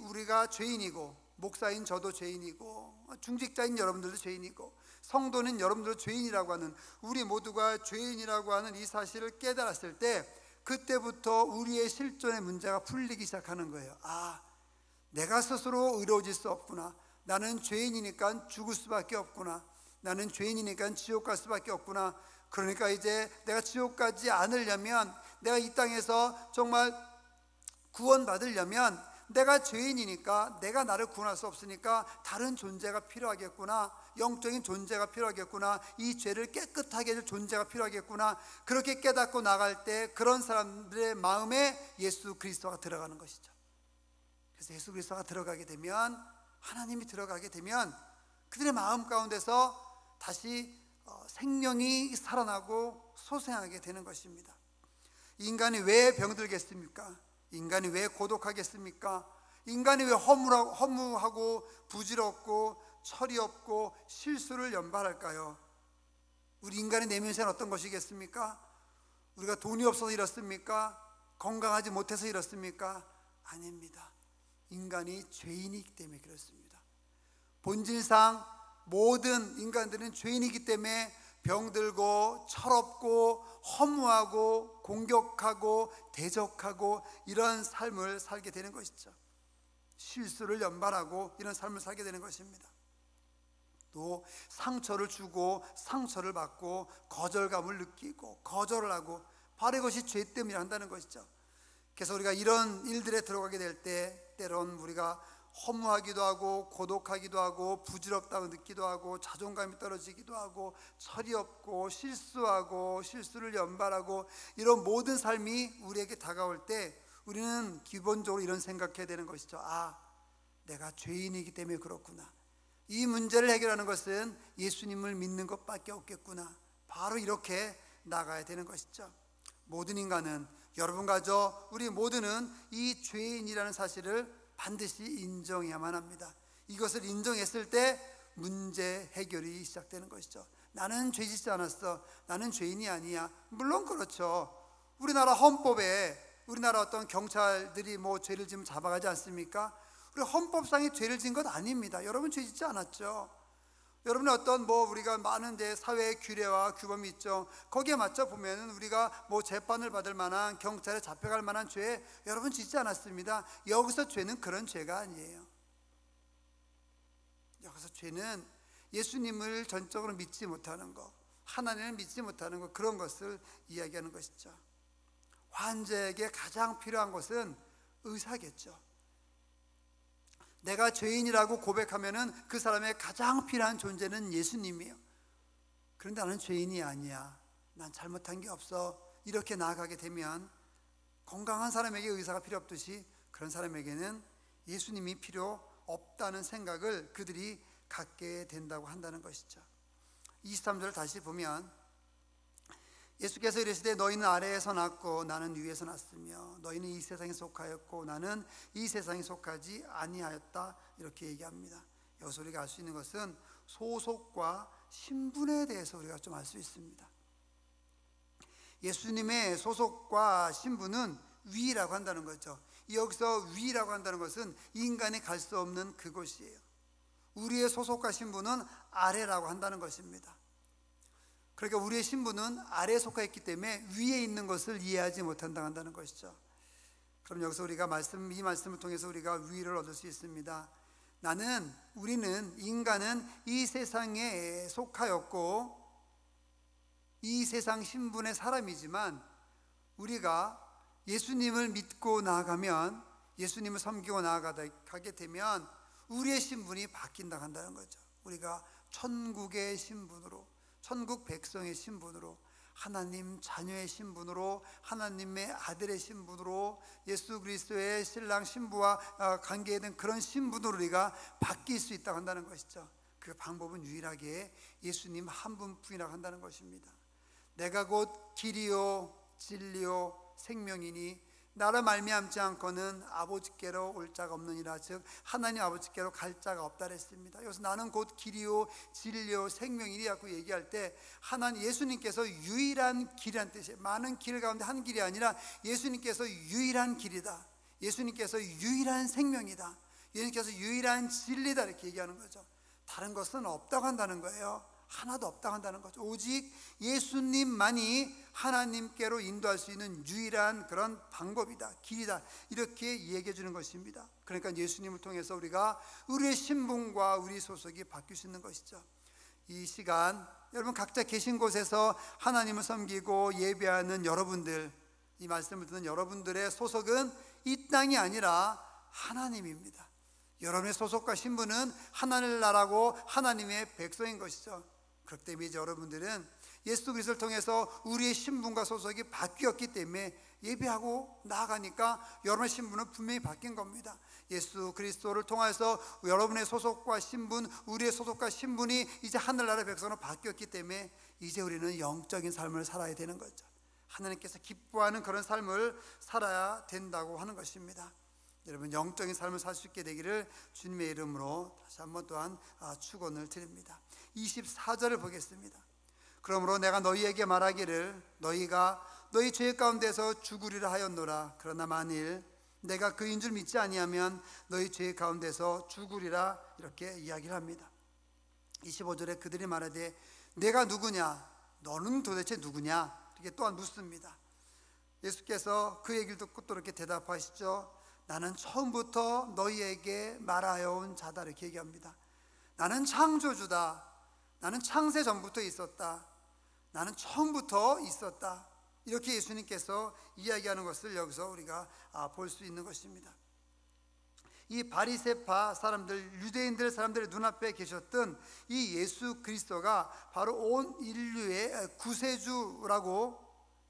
우리가 죄인이고, 목사인 저도 죄인이고, 중직자인 여러분들도 죄인이고, 성도는 여러분들도 죄인이라고 하는, 우리 모두가 죄인이라고 하는 이 사실을 깨달았을 때 그때부터 우리의 실존의 문제가 풀리기 시작하는 거예요. 내가 스스로 의로워질 수 없구나, 나는 죄인이니까 죽을 수밖에 없구나, 나는 죄인이니까 지옥 갈 수밖에 없구나. 그러니까 이제 내가 지옥 가지 않으려면, 내가 이 땅에서 정말 구원받으려면 내가 죄인이니까, 내가 나를 구원할 수 없으니까 다른 존재가 필요하겠구나, 영적인 존재가 필요하겠구나, 이 죄를 깨끗하게 해줄 존재가 필요하겠구나. 그렇게 깨닫고 나갈 때 그런 사람들의 마음에 예수 그리스도가 들어가는 것이죠. 그래서 예수 그리스도가 들어가게 되면, 하나님이 들어가게 되면 그들의 마음 가운데서 다시 생명이 살아나고 소생하게 되는 것입니다. 인간이 왜 병들겠습니까? 인간이 왜 고독하겠습니까? 인간이 왜 허무하고 부질없고 철이 없고 실수를 연발할까요? 우리 인간의 내면세는 어떤 것이겠습니까? 우리가 돈이 없어서 이렇습니까? 건강하지 못해서 이렇습니까? 아닙니다. 인간이 죄인이기 때문에 그렇습니다. 본질상 모든 인간들은 죄인이기 때문에 병들고 철없고 허무하고 공격하고 대적하고 이런 삶을 살게 되는 것이죠. 실수를 연발하고 이런 삶을 살게 되는 것입니다. 또 상처를 주고 상처를 받고 거절감을 느끼고 거절을 하고, 바로 이것이 죄 때문에 한다는 것이죠. 그래서 우리가 이런 일들에 들어가게 될 때 때론 우리가 허무하기도 하고 고독하기도 하고 부질없다고 느끼기도 하고 자존감이 떨어지기도 하고 철이 없고 실수하고 실수를 연발하고, 이런 모든 삶이 우리에게 다가올 때 우리는 기본적으로 이런 생각해야 되는 것이죠. 내가 죄인이기 때문에 그렇구나, 이 문제를 해결하는 것은 예수님을 믿는 것밖에 없겠구나, 바로 이렇게 나가야 되는 것이죠. 모든 인간은, 여러분과 저 우리 모두는 이 죄인이라는 사실을 반드시 인정해야만 합니다. 이것을 인정했을 때 문제 해결이 시작되는 것이죠. 나는 죄 짓지 않았어, 나는 죄인이 아니야. 물론 그렇죠. 우리나라 헌법에 우리나라 어떤 경찰들이 뭐 죄를 지면 잡아가지 않습니까? 우리 헌법상의 죄를 지은 것 아닙니다. 여러분 죄 짓지 않았죠. 여러분의 어떤 뭐 우리가 많은 사회의 규례와 규범이 있죠. 거기에 맞춰 보면은 우리가 뭐 재판을 받을 만한, 경찰에 잡혀갈 만한 죄 여러분 짓지 않았습니다. 여기서 죄는 그런 죄가 아니에요. 여기서 죄는 예수님을 전적으로 믿지 못하는 것, 하나님을 믿지 못하는 것, 그런 것을 이야기하는 것이죠. 환자에게 가장 필요한 것은 의사겠죠. 내가 죄인이라고 고백하면은 그 사람의 가장 필요한 존재는 예수님이에요. 그런데 나는 죄인이 아니야, 난 잘못한 게 없어, 이렇게 나아가게 되면 건강한 사람에게 의사가 필요 없듯이 그런 사람에게는 예수님이 필요 없다는 생각을 그들이 갖게 된다고 한다는 것이죠. 23절을 다시 보면 예수께서 이르시되 너희는 아래에서 났고 나는 위에서 났으며 너희는 이 세상에 속하였고 나는 이 세상에 속하지 아니하였다, 이렇게 얘기합니다. 여기서 우리가 알 수 있는 것은 소속과 신분에 대해서 우리가 좀 알 수 있습니다. 예수님의 소속과 신분은 위라고 한다는 거죠. 여기서 위라고 한다는 것은 인간이 갈 수 없는 그곳이에요. 우리의 소속과 신분은 아래라고 한다는 것입니다. 그러니까 우리의 신분은 아래에 속해 있기 때문에 위에 있는 것을 이해하지 못한다는 것이죠. 그럼 여기서 우리가 이 말씀을 통해서 우리가 위를 얻을 수 있습니다. 우리는 인간은 이 세상에 속하였고 이 세상 신분의 사람이지만 우리가 예수님을 믿고 나아가면, 예수님을 섬기고 나아가게 되면 우리의 신분이 바뀐다고 한다는 거죠. 우리가 천국의 신분으로, 천국 백성의 신분으로, 하나님 자녀의 신분으로, 하나님의 아들의 신분으로, 예수 그리스도의 신랑 신부와 관계된 그런 신분으로 우리가 바뀔 수 있다고 한다는 것이죠. 그 방법은 유일하게 예수님 한 분뿐이라고 한다는 것입니다. 내가 곧 길이요 진리요 생명이니 나를 말미암지 않고는 아버지께로 올 자가 없느니라. 즉 하나님 아버지께로 갈 자가 없다 그랬습니다. 여기서 나는 곧 길이요 진리요 생명이라고 얘기할 때 하나님, 예수님께서 유일한 길이라는 뜻이에요. 많은 길 가운데 한 길이 아니라 예수님께서 유일한 길이다, 예수님께서 유일한 생명이다, 예수님께서 유일한 진리다, 이렇게 얘기하는 거죠. 다른 것은 없다고 한다는 거예요. 하나도 없다고 한다는 거죠. 오직 예수님만이 하나님께로 인도할 수 있는 유일한 그런 방법이다, 길이다, 이렇게 얘기해 주는 것입니다. 그러니까 예수님을 통해서 우리가 우리의 신분과 우리 소속이 바뀔 수 있는 것이죠. 이 시간 여러분 각자 계신 곳에서 하나님을 섬기고 예배하는 여러분들, 이 말씀을 듣는 여러분들의 소속은 이 땅이 아니라 하나님입니다. 여러분의 소속과 신분은 하나님의 나라고 하나님의 백성인 것이죠. 그렇기 때문에 이제 여러분들은 예수 그리스도를 통해서 우리의 신분과 소속이 바뀌었기 때문에 예배하고 나아가니까 여러분의 신분은 분명히 바뀐 겁니다. 예수 그리스도를 통해서 여러분의 소속과 신분, 우리의 소속과 신분이 이제 하늘나라의 백성으로 바뀌었기 때문에 이제 우리는 영적인 삶을 살아야 되는 거죠. 하나님께서 기뻐하는 그런 삶을 살아야 된다고 하는 것입니다. 여러분 영적인 삶을 살 수 있게 되기를 주님의 이름으로 다시 한번 또한 축원을 드립니다. 24절을 보겠습니다. 그러므로 내가 너희에게 말하기를 너희가 너희 죄 가운데서 죽으리라 하였노라. 그러나 만일 내가 그인 줄 믿지 아니하면 너희 죄 가운데서 죽으리라, 이렇게 이야기를 합니다. 25절에 그들이 말하되 내가 누구냐, 너는 도대체 누구냐, 이렇게 또한 묻습니다. 예수께서 그 얘기를 듣고 또 이렇게 대답하시죠. 나는 처음부터 너희에게 말하여 온 자다, 이렇게 얘기합니다. 나는 창조주다, 나는 창세 전부터 있었다, 나는 처음부터 있었다, 이렇게 예수님께서 이야기하는 것을 여기서 우리가 볼 수 있는 것입니다. 이 바리새파 사람들, 유대인들 사람들의 눈앞에 계셨던 이 예수 그리스도가 바로 온 인류의 구세주라고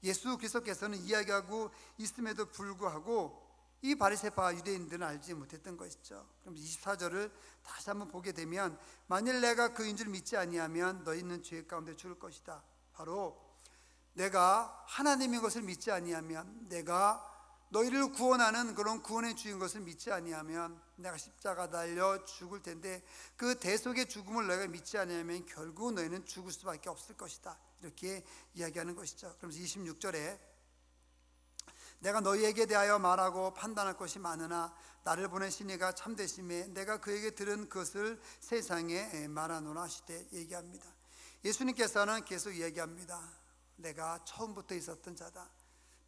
예수 그리스도께서는 이야기하고 있음에도 불구하고 이 바리새파 유대인들은 알지 못했던 것이죠. 그럼 24절을 다시 한번 보게 되면 만일 내가 그인 줄 믿지 아니하면 너희는 죄 가운데 죽을 것이다. 바로 내가 하나님인 것을 믿지 아니하면, 내가 너희를 구원하는 그런 구원의 주인 것을 믿지 아니하면 내가 십자가 달려 죽을 텐데 그 대속의 죽음을 너희가 믿지 아니하면 결국 너희는 죽을 수밖에 없을 것이다, 이렇게 이야기하는 것이죠. 그러면서 26절에 내가 너희에게 대하여 말하고 판단할 것이 많으나 나를 보내신 이가 참되심에 내가 그에게 들은 것을 세상에 말하노라 하시되 얘기합니다. 예수님께서는 계속 얘기합니다. 내가 처음부터 있었던 자다.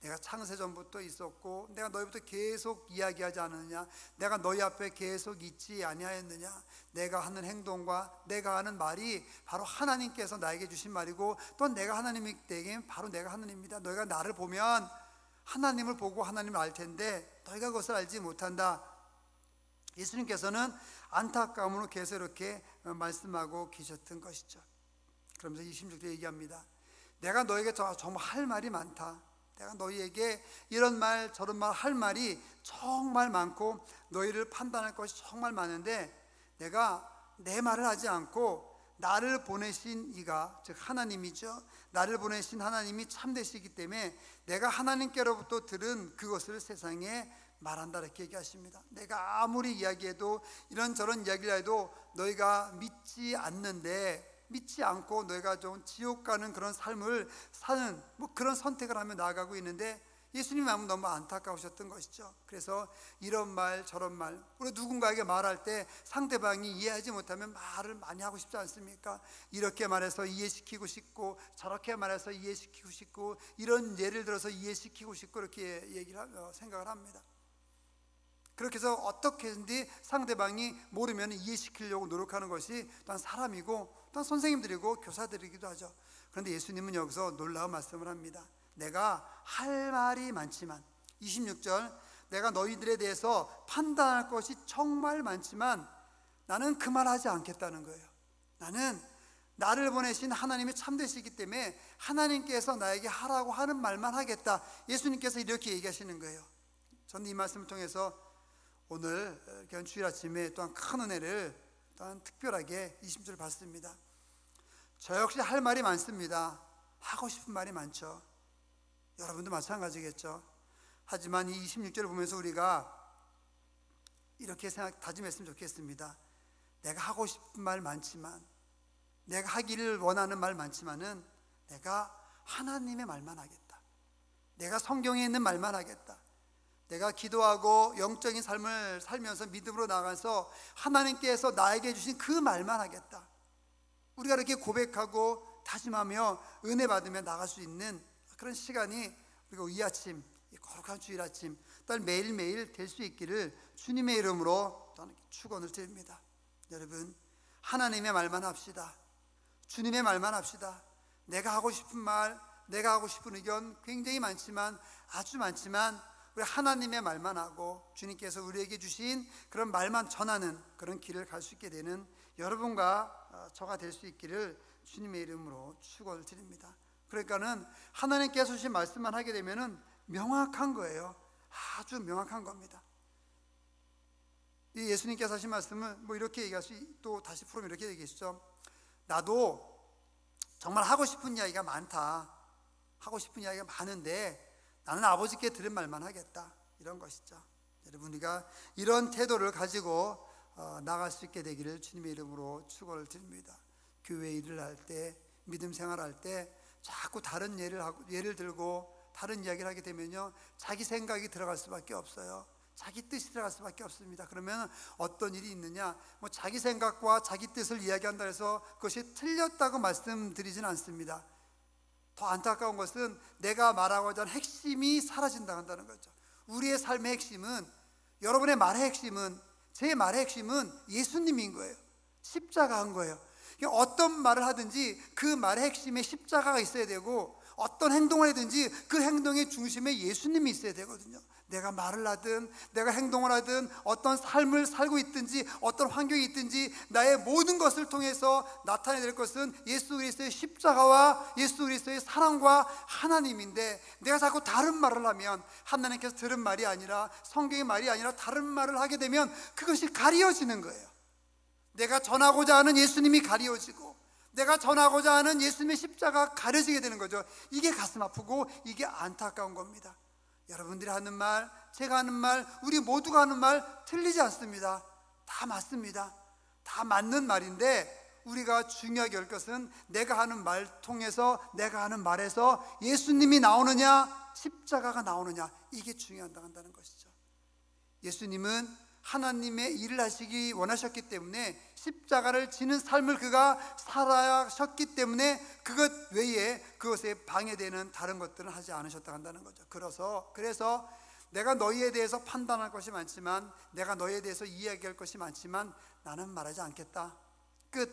내가 창세전부터 있었고 내가 너희부터 계속 이야기하지 않느냐? 내가 너희 앞에 계속 있지 아니하였느냐? 내가 하는 행동과 내가 하는 말이 바로 하나님께서 나에게 주신 말이고 또 내가 하나님에게 바로 내가 하나님입니다. 너희가 나를 보면 하나님을 보고 하나님을 알 텐데 너희가 그것을 알지 못한다. 예수님께서는 안타까움으로 계속 이렇게 말씀하고 계셨던 것이죠. 그러면서 26절에 얘기합니다. 내가 너에게 정말 할 말이 많다. 내가 너희에게 이런 말 저런 말 할 말이 정말 많고 너희를 판단할 것이 정말 많은데 내가 내 말을 하지 않고 나를 보내신 이가 즉 하나님이죠. 나를 보내신 하나님이 참되시기 때문에 내가 하나님께로부터 들은 그것을 세상에 말한다 이렇게 얘기하십니다. 내가 아무리 이야기해도 이런저런 이야기를 해도 너희가 믿지 않는데 믿지 않고 너희가 좀 지옥 가는 그런 삶을 사는 그런 선택을 하며 나아가고 있는데 예수님 마음은 너무 안타까우셨던 것이죠. 그래서 이런 말 저런 말 우리 누군가에게 말할 때 상대방이 이해하지 못하면 말을 많이 하고 싶지 않습니까? 이렇게 말해서 이해시키고 싶고 저렇게 말해서 이해시키고 싶고 이런 예를 들어서 이해시키고 싶고 이렇게 생각을 합니다. 그렇게 해서 어떻게든지 상대방이 모르면 이해시키려고 노력하는 것이 또한 사람이고 또한 선생님들이고 교사들이기도 하죠. 그런데 예수님은 여기서 놀라운 말씀을 합니다. 내가 할 말이 많지만 26절 내가 너희들에 대해서 판단할 것이 정말 많지만 나는 그 말 하지 않겠다는 거예요. 나는 나를 보내신 하나님이 참되시기 때문에 하나님께서 나에게 하라고 하는 말만 하겠다. 예수님께서 이렇게 얘기하시는 거예요. 저는 이 말씀을 통해서 오늘 주일 아침에 또한 큰 은혜를 또한 특별하게 20절을 받습니다. 저 역시 할 말이 많습니다. 하고 싶은 말이 많죠. 여러분도 마찬가지겠죠. 하지만 이 26절을 보면서 우리가 이렇게 다짐했으면 좋겠습니다. 내가 하고 싶은 말 많지만 내가 하기를 원하는 말 많지만은 내가 하나님의 말만 하겠다. 내가 성경에 있는 말만 하겠다. 내가 기도하고 영적인 삶을 살면서 믿음으로 나가서 하나님께서 나에게 주신 그 말만 하겠다. 우리가 이렇게 고백하고 다짐하며 은혜 받으며 나갈 수 있는 그런 시간이 우리가 이 아침, 이 거룩한 주일 아침 또한 매일매일 될 수 있기를 주님의 이름으로 저는 축원을 드립니다. 여러분 하나님의 말만 합시다. 주님의 말만 합시다. 내가 하고 싶은 말, 내가 하고 싶은 의견 굉장히 많지만 아주 많지만 우리 하나님의 말만 하고 주님께서 우리에게 주신 그런 말만 전하는 그런 길을 갈 수 있게 되는 여러분과 저가 될 수 있기를 주님의 이름으로 축원을 드립니다. 그러니까는 하나님께서 주신 말씀만 하게 되면은 명확한 거예요. 아주 명확한 겁니다. 이 예수님께서 하신 말씀은 이렇게 또 다시 풀으면 이렇게 얘기하시죠. 나도 정말 하고 싶은 이야기가 많다. 하고 싶은 이야기가 많은데 나는 아버지께 들은 말만 하겠다. 이런 것이죠. 여러분 우리가 이런 태도를 가지고 나갈 수 있게 되기를 주님의 이름으로 축원을 드립니다. 교회 일을 할 때 믿음 생활할 때 자꾸 다른 예를 들고 다른 이야기를 하게 되면요 자기 생각이 들어갈 수밖에 없어요. 자기 뜻이 들어갈 수밖에 없습니다. 그러면 어떤 일이 있느냐, 자기 생각과 자기 뜻을 이야기한다 해서 그것이 틀렸다고 말씀드리진 않습니다. 더 안타까운 것은 내가 말하고자 하는 핵심이 사라진다 한다는 거죠. 우리의 삶의 핵심은, 여러분의 말의 핵심은, 제 말의 핵심은 예수님인 거예요. 십자가인 거예요. 어떤 말을 하든지 그 말의 핵심에 십자가가 있어야 되고 어떤 행동을 하든지 그 행동의 중심에 예수님이 있어야 되거든요. 내가 말을 하든 내가 행동을 하든 어떤 삶을 살고 있든지 어떤 환경이 있든지 나의 모든 것을 통해서 나타내야 될 것은 예수 그리스도의 십자가와 예수 그리스도의 사랑과 하나님인데 내가 자꾸 다른 말을 하면 하나님께서 들은 말이 아니라 성경의 말이 아니라 다른 말을 하게 되면 그것이 가리워지는 거예요. 내가 전하고자 하는 예수님이 가리워지고 내가 전하고자 하는 예수님의 십자가가 가려지게 되는 거죠. 이게 가슴 아프고 이게 안타까운 겁니다. 여러분들이 하는 말, 제가 하는 말, 우리 모두가 하는 말 틀리지 않습니다. 다 맞습니다. 다 맞는 말인데 우리가 중요하게 할 것은 내가 하는 말 통해서 내가 하는 말에서 예수님이 나오느냐 십자가가 나오느냐, 이게 중요하다는 것이죠. 예수님은 하나님의 일을 하시기 원하셨기 때문에 십자가를 지는 삶을 그가 살아셨기 때문에 그것 외에 그것에 방해되는 다른 것들은 하지 않으셨다고 한다는 거죠. 그래서 내가 너희에 대해서 판단할 것이 많지만, 내가 너희에 대해서 이야기할 것이 많지만 나는 말하지 않겠다. 끝.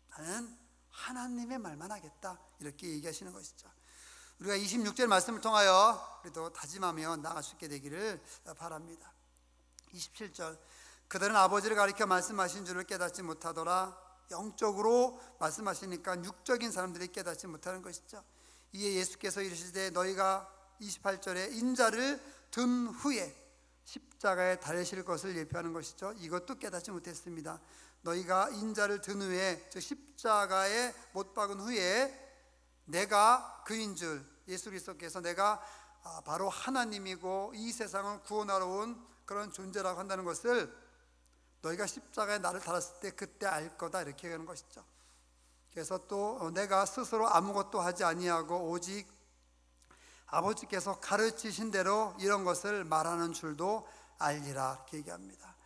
나는 하나님의 말만 하겠다. 이렇게 얘기하시는 것이죠. 우리가 26절 말씀을 통하여 우리도 다짐하며 나아갈 수 있게 되기를 바랍니다. 27절, 그들은 아버지를 가리켜 말씀하신 줄을 깨닫지 못하더라. 영적으로 말씀하시니까 육적인 사람들이 깨닫지 못하는 것이죠. 이에 예수께서 이르시되 너희가 28절에 인자를 든 후에 십자가에 달리실 것을 예표하는 것이죠. 이것도 깨닫지 못했습니다. 너희가 인자를 든 후에, 즉 십자가에 못 박은 후에 내가 그인 줄, 예수 그리스도께서 내가 바로 하나님이고 이 세상을 구원하러 온 그런 존재라고 한다는 것을 너희가 십자가에 나를 달았을 때 그때 알 거다, 이렇게 하는 것이죠. 그래서 또 내가 스스로 아무것도 하지 아니하고 오직 아버지께서 가르치신 대로 이런 것을 말하는 줄도 알리라, 이렇게 얘기합니다.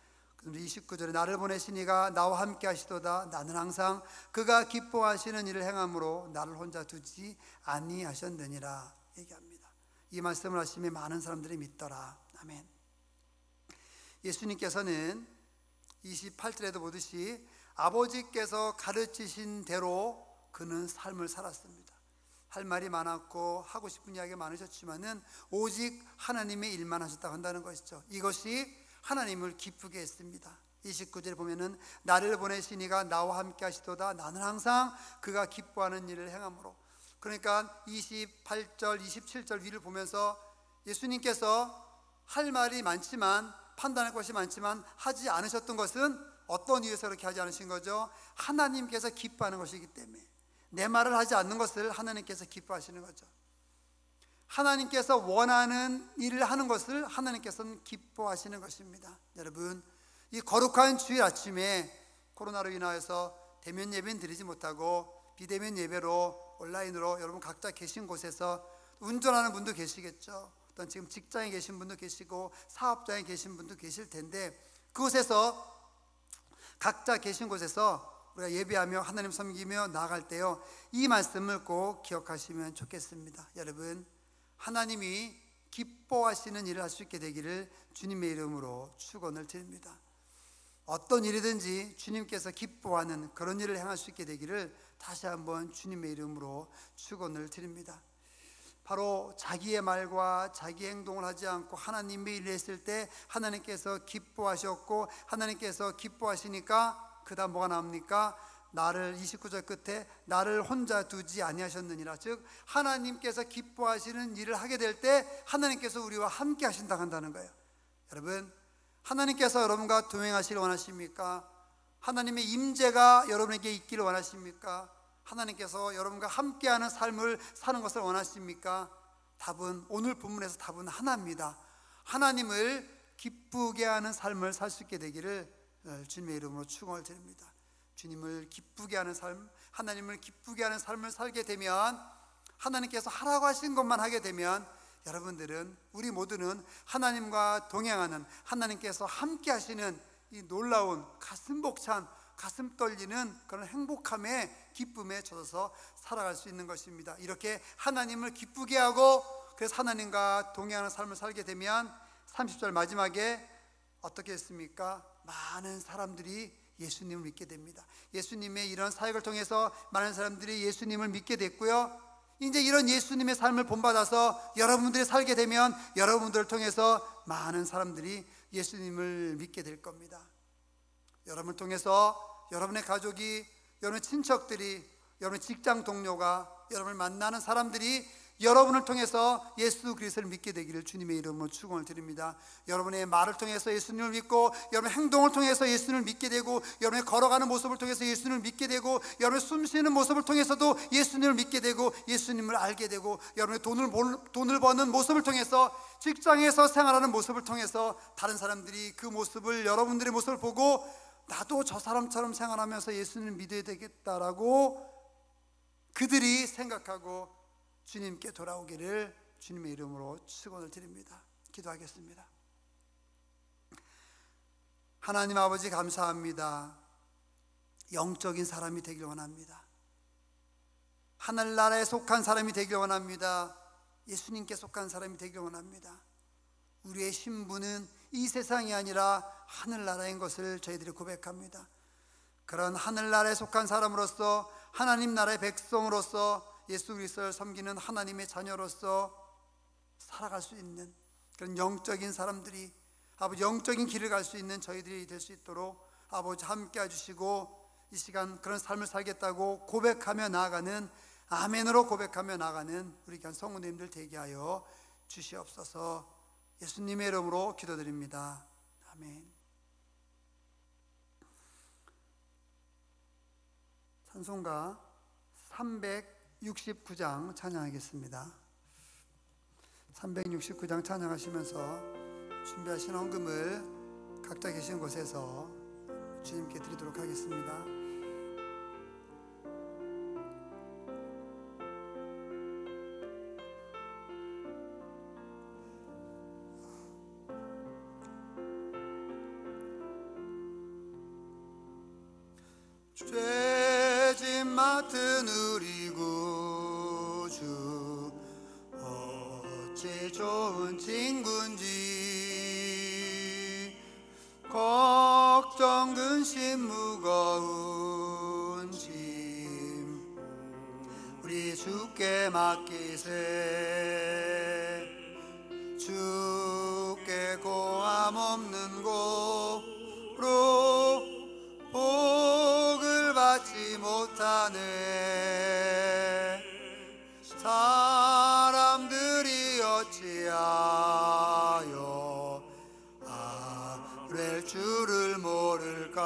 29절에 나를 보내신 이가 나와 함께 하시도다. 나는 항상 그가 기뻐하시는 일을 행함으로 나를 혼자 두지 아니하셨느니라 얘기합니다. 이 말씀을 하시며 많은 사람들이 믿더라. 아멘. 예수님께서는 28절에도 보듯이 아버지께서 가르치신 대로 그는 삶을 살았습니다. 할 말이 많았고 하고 싶은 이야기가 많으셨지만은 오직 하나님의 일만 하셨다고 한다는 것이죠. 이것이 하나님을 기쁘게 했습니다. 29절에 보면은 나를 보내신 이가 나와 함께 하시도다. 나는 항상 그가 기뻐하는 일을 행함으로. 그러니까 28절 27절 위를 보면서 예수님께서 할 말이 많지만, 판단할 것이 많지만 하지 않으셨던 것은 어떤 이유에서 그렇게 하지 않으신 거죠? 하나님께서 기뻐하는 것이기 때문에. 내 말을 하지 않는 것을 하나님께서 기뻐하시는 거죠. 하나님께서 원하는 일을 하는 것을 하나님께서는 기뻐하시는 것입니다. 여러분, 이 거룩한 주일 아침에 코로나로 인하여서 대면 예배는 드리지 못하고 비대면 예배로 온라인으로 여러분 각자 계신 곳에서 운전하는 분도 계시겠죠. 어떤 지금 직장에 계신 분도 계시고 사업장에 계신 분도 계실 텐데, 그곳에서 각자 계신 곳에서 우리가 예배하며 하나님 섬기며 나아갈 때요, 이 말씀을 꼭 기억하시면 좋겠습니다. 여러분, 하나님이 기뻐하시는 일을 할 수 있게 되기를 주님의 이름으로 축원을 드립니다. 어떤 일이든지 주님께서 기뻐하는 그런 일을 행할 수 있게 되기를 다시 한번 주님의 이름으로 축원을 드립니다. 바로 자기의 말과 자기의 행동을 하지 않고 하나님의 일을 했을 때 하나님께서 기뻐하셨고, 하나님께서 기뻐하시니까 그 다음 뭐가 나옵니까? 나를, 29절 끝에 나를 혼자 두지 아니하셨느니라. 즉 하나님께서 기뻐하시는 일을 하게 될 때 하나님께서 우리와 함께 하신다 한다는 거예요. 여러분, 하나님께서 여러분과 동행하시길 원하십니까? 하나님의 임재가 여러분에게 있기를 원하십니까? 하나님께서 여러분과 함께하는 삶을 사는 것을 원하십니까? 답은, 오늘 본문에서 답은 하나입니다. 하나님을 기쁘게 하는 삶을 살 수 있게 되기를 주님의 이름으로 축원을 드립니다. 주님을 기쁘게 하는 삶, 하나님을 기쁘게 하는 삶을 살게 되면, 하나님께서 하라고 하신 것만 하게 되면 여러분들은, 우리 모두는 하나님과 동행하는, 하나님께서 함께 하시는 이 놀라운 가슴 벅찬, 가슴 떨리는 그런 행복함에, 기쁨에 젖어서 살아갈 수 있는 것입니다. 이렇게 하나님을 기쁘게 하고 그래서 하나님과 동행하는 삶을 살게 되면 30절 마지막에 어떻게 했습니까? 많은 사람들이 예수님을 믿게 됩니다. 예수님의 이런 사역을 통해서 많은 사람들이 예수님을 믿게 됐고요, 이제 이런 예수님의 삶을 본받아서 여러분들이 살게 되면 여러분들을 통해서 많은 사람들이 예수님을 믿게 될 겁니다. 여러분을 통해서 여러분의 가족이, 여러분의 친척들이, 여러분의 직장 동료가, 여러분을 만나는 사람들이 여러분을 통해서 예수 그리스도를 믿게 되기를 주님의 이름으로 축원을 드립니다. 여러분의 말을 통해서 예수님을 믿고, 여러분의 행동을 통해서 예수님을 믿게 되고, 여러분의 걸어가는 모습을 통해서 예수님을 믿게 되고, 여러분의 숨쉬는 모습을 통해서도 예수님을 믿게 되고 예수님을 알게 되고, 여러분의 돈을 버는 모습을 통해서, 직장에서 생활하는 모습을 통해서 다른 사람들이 그 모습을, 여러분들의 모습을 보고 나도 저 사람처럼 생활하면서 예수님을 믿어야 되겠다라고 그들이 생각하고 주님께 돌아오기를 주님의 이름으로 축원을 드립니다. 기도하겠습니다. 하나님 아버지 감사합니다. 영적인 사람이 되길 원합니다. 하늘나라에 속한 사람이 되길 원합니다. 예수님께 속한 사람이 되길 원합니다. 우리의 신분은 이 세상이 아니라 하늘나라인 것을 저희들이 고백합니다. 그런 하늘나라에 속한 사람으로서, 하나님 나라의 백성으로서, 예수 그리스도를 섬기는 하나님의 자녀로서 살아갈 수 있는 그런 영적인 사람들이, 아버지 영적인 길을 갈 수 있는 저희들이 될 수 있도록 아버지 함께 해주시고, 이 시간 그런 삶을 살겠다고 고백하며 나아가는, 아멘으로 고백하며 나아가는 우리 교회 성도님들 되게 하여 주시옵소서. 예수님의 이름으로 기도드립니다. 아멘. 찬송가 369장 찬양하겠습니다. 369장 찬양하시면서 준비하신 헌금을 각자 계신 곳에서 주님께 드리도록 하겠습니다. 죄짐 맡은 우리 구주 어찌 좋은 친구인지, 걱정 근심 무거운 짐 우리 주께 맡기세. 주께 고함 없는 고로 복을 받지 못하네. 사람들이 어찌하여 아뢰 줄을 모를까.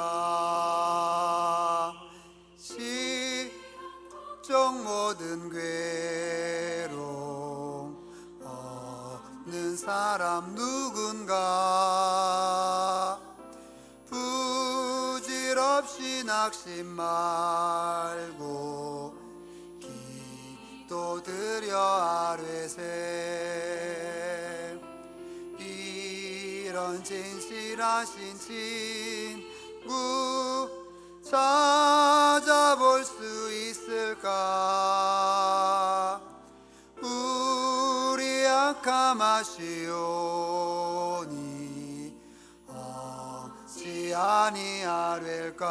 시정 모든 괴로움 없는 사람 누군가. 부질없이 낙심 말고 기도드려 아뢰세. 이런 진실하신 친구 찾아볼 수 있을까. 우리 약함하시오니 어찌 아니하릴까.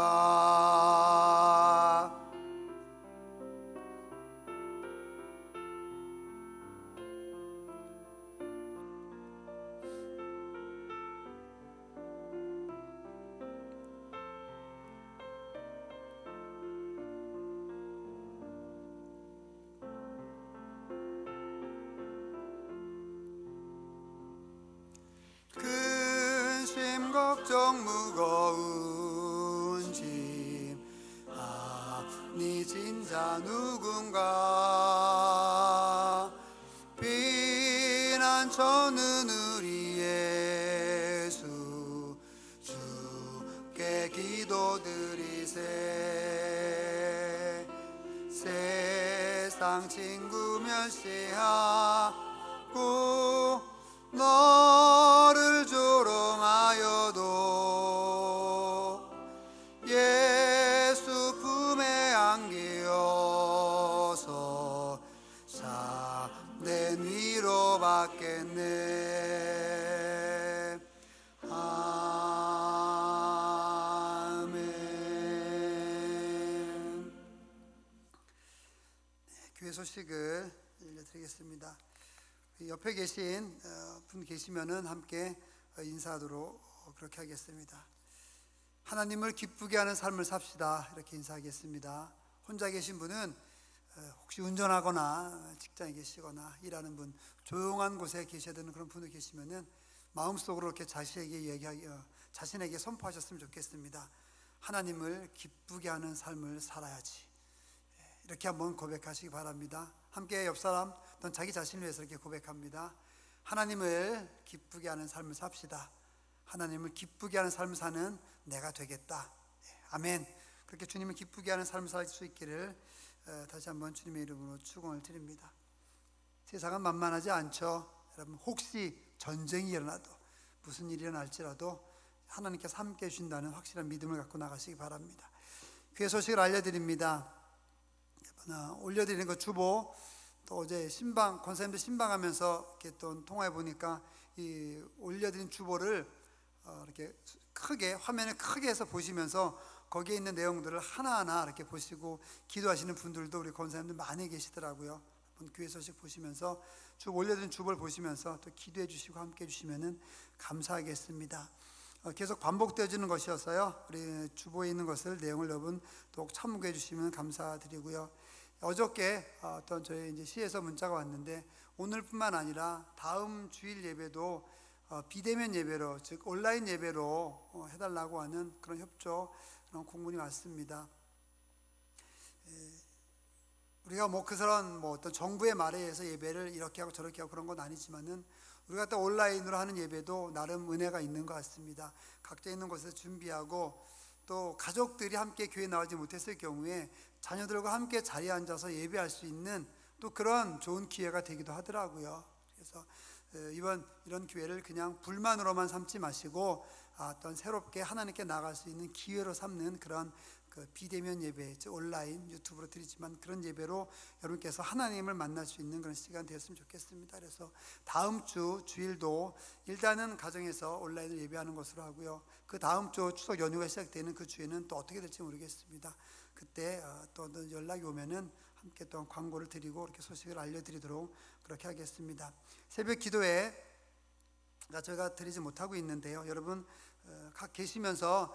근심 걱정 무거운 짐 아니진 자 누군가. 피난처는 우리 예수 주께 기도드리세. 세상 친구 멸시하고 너를 조롱하여도 예수 품에 안기어서 참된 위로 받겠네. 아멘. 교회 소식을 알려드리겠습니다. 옆에 계신 분 계시면은 함께 인사하도록 그렇게 하겠습니다. 하나님을 기쁘게 하는 삶을 삽시다, 이렇게 인사하겠습니다. 혼자 계신 분은 혹시 운전하거나 직장에 계시거나 일하는 분, 조용한 곳에 계셔야 되는 그런 분이 계시면은 마음속으로 이렇게 자신에게 선포하셨으면 좋겠습니다. 하나님을 기쁘게 하는 삶을 살아야지, 이렇게 한번 고백하시기 바랍니다. 함께 옆 사람 또는 자기 자신을 위해서 이렇게 고백합니다. 하나님을 기쁘게 하는 삶을 삽시다. 하나님을 기쁘게 하는 삶을 사는 내가 되겠다. 아멘. 그렇게 주님을 기쁘게 하는 삶을 살 수 있기를 다시 한번 주님의 이름으로 축원을 드립니다. 세상은 만만하지 않죠. 여러분, 혹시 전쟁이 일어나도 무슨 일이 일어날지라도 하나님께서 함께 해주신다는 확실한 믿음을 갖고 나가시기 바랍니다. 귀의 소식을 알려드립니다. 올려드리는 거 주보, 또 어제 신방, 권사님들 신방하면서 이렇게 또 통화해 보니까 이 올려드린 주보를 이렇게 크게, 화면에 크게 해서 보시면서 거기에 있는 내용들을 하나하나 이렇게 보시고 기도하시는 분들도 우리 권사님들 많이 계시더라고요. 교회 소식 보시면서 쭉 올려드린 주보를 보시면서 또 기도해 주시고 함께 해 주시면 감사하겠습니다. 계속 반복되어지는 것이어서요, 우리 주보에 있는 것을, 내용을 여러분 또 참고해 주시면 감사드리고요. 어저께 어떤 저희 이제 시에서 문자가 왔는데, 오늘뿐만 아니라 다음 주일 예배도 비대면 예배로, 즉 온라인 예배로 해달라고 하는 그런 협조, 그런 공문이 왔습니다. 우리가 그런 어떤 정부의 말에 의해서 예배를 이렇게 하고 저렇게 하고 그런 건 아니지만은, 우리가 또 온라인으로 하는 예배도 나름 은혜가 있는 것 같습니다. 각자 있는 곳에서 준비하고, 또 가족들이 함께 교회 나오지 못했을 경우에 자녀들과 함께 자리에 앉아서 예배할 수 있는 또 그런 좋은 기회가 되기도 하더라고요. 그래서 이런 기회를 그냥 불만으로만 삼지 마시고 어떤 새롭게 하나님께 나갈 수 있는 기회로 삼는 그런 비대면 예배, 즉 온라인, 유튜브로 드리지만 그런 예배로 여러분께서 하나님을 만날 수 있는 그런 시간 되었으면 좋겠습니다. 그래서 다음 주 주일도 일단은 가정에서 온라인을 예배하는 것으로 하고요. 그 다음 주 추석 연휴가 시작되는 그 주에는 또 어떻게 될지 모르겠습니다. 그때 또 연락이 오면은 함께 또 광고를 드리고 이렇게 소식을 알려드리도록 그렇게 하겠습니다. 새벽 기도회 저희가 드리지 못하고 있는데요. 여러분 각 계시면서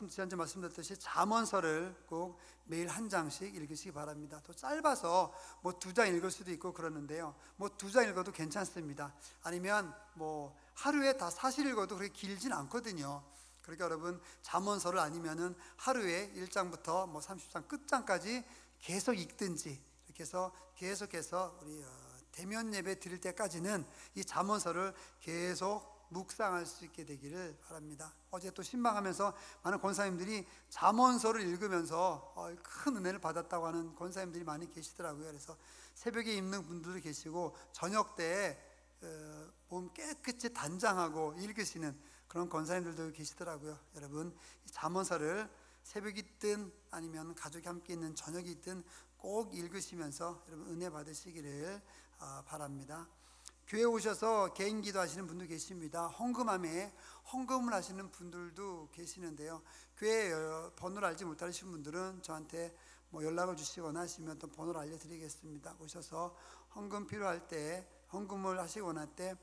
지난주에 말씀드렸듯이 잠언서를 꼭 매일 한 장씩 읽으시기 바랍니다. 또 짧아서 2장 읽을 수도 있고 그러는데요, 2장 읽어도 괜찮습니다. 아니면 하루에 다 사실 읽어도 그렇게 길진 않거든요. 그러니까 여러분 잠언서를 아니면은 하루에 1장부터 30장 끝장까지 계속 읽든지, 이렇게 해서 계속해서 우리 대면 예배 드릴 때까지는 이 잠언서를 계속 묵상할 수 있게 되기를 바랍니다. 어제 또 신방하면서 많은 권사님들이 잠언서를 읽으면서 큰 은혜를 받았다고 하는 권사님들이 많이 계시더라고요. 그래서 새벽에 읽는 분들도 계시고, 저녁 때 몸 깨끗이 단장하고 읽으시는 그런 권사님들도 계시더라고요. 여러분 잠언서를 새벽이든 아니면 가족이 함께 있는 저녁이든 꼭 읽으시면서 여러분 은혜 받으시기를 바랍니다. 교회 오셔서 개인 기도하시는 분도 계십니다. 헌금함에 헌금을 하시는 분들도 계시는데요, 교회 번호를 알지 못하시는 분들은 저한테 연락을 주시거나 하시면 또 번호를 알려드리겠습니다. 오셔서 헌금 필요할 때, 헌금을 하시고 원할 때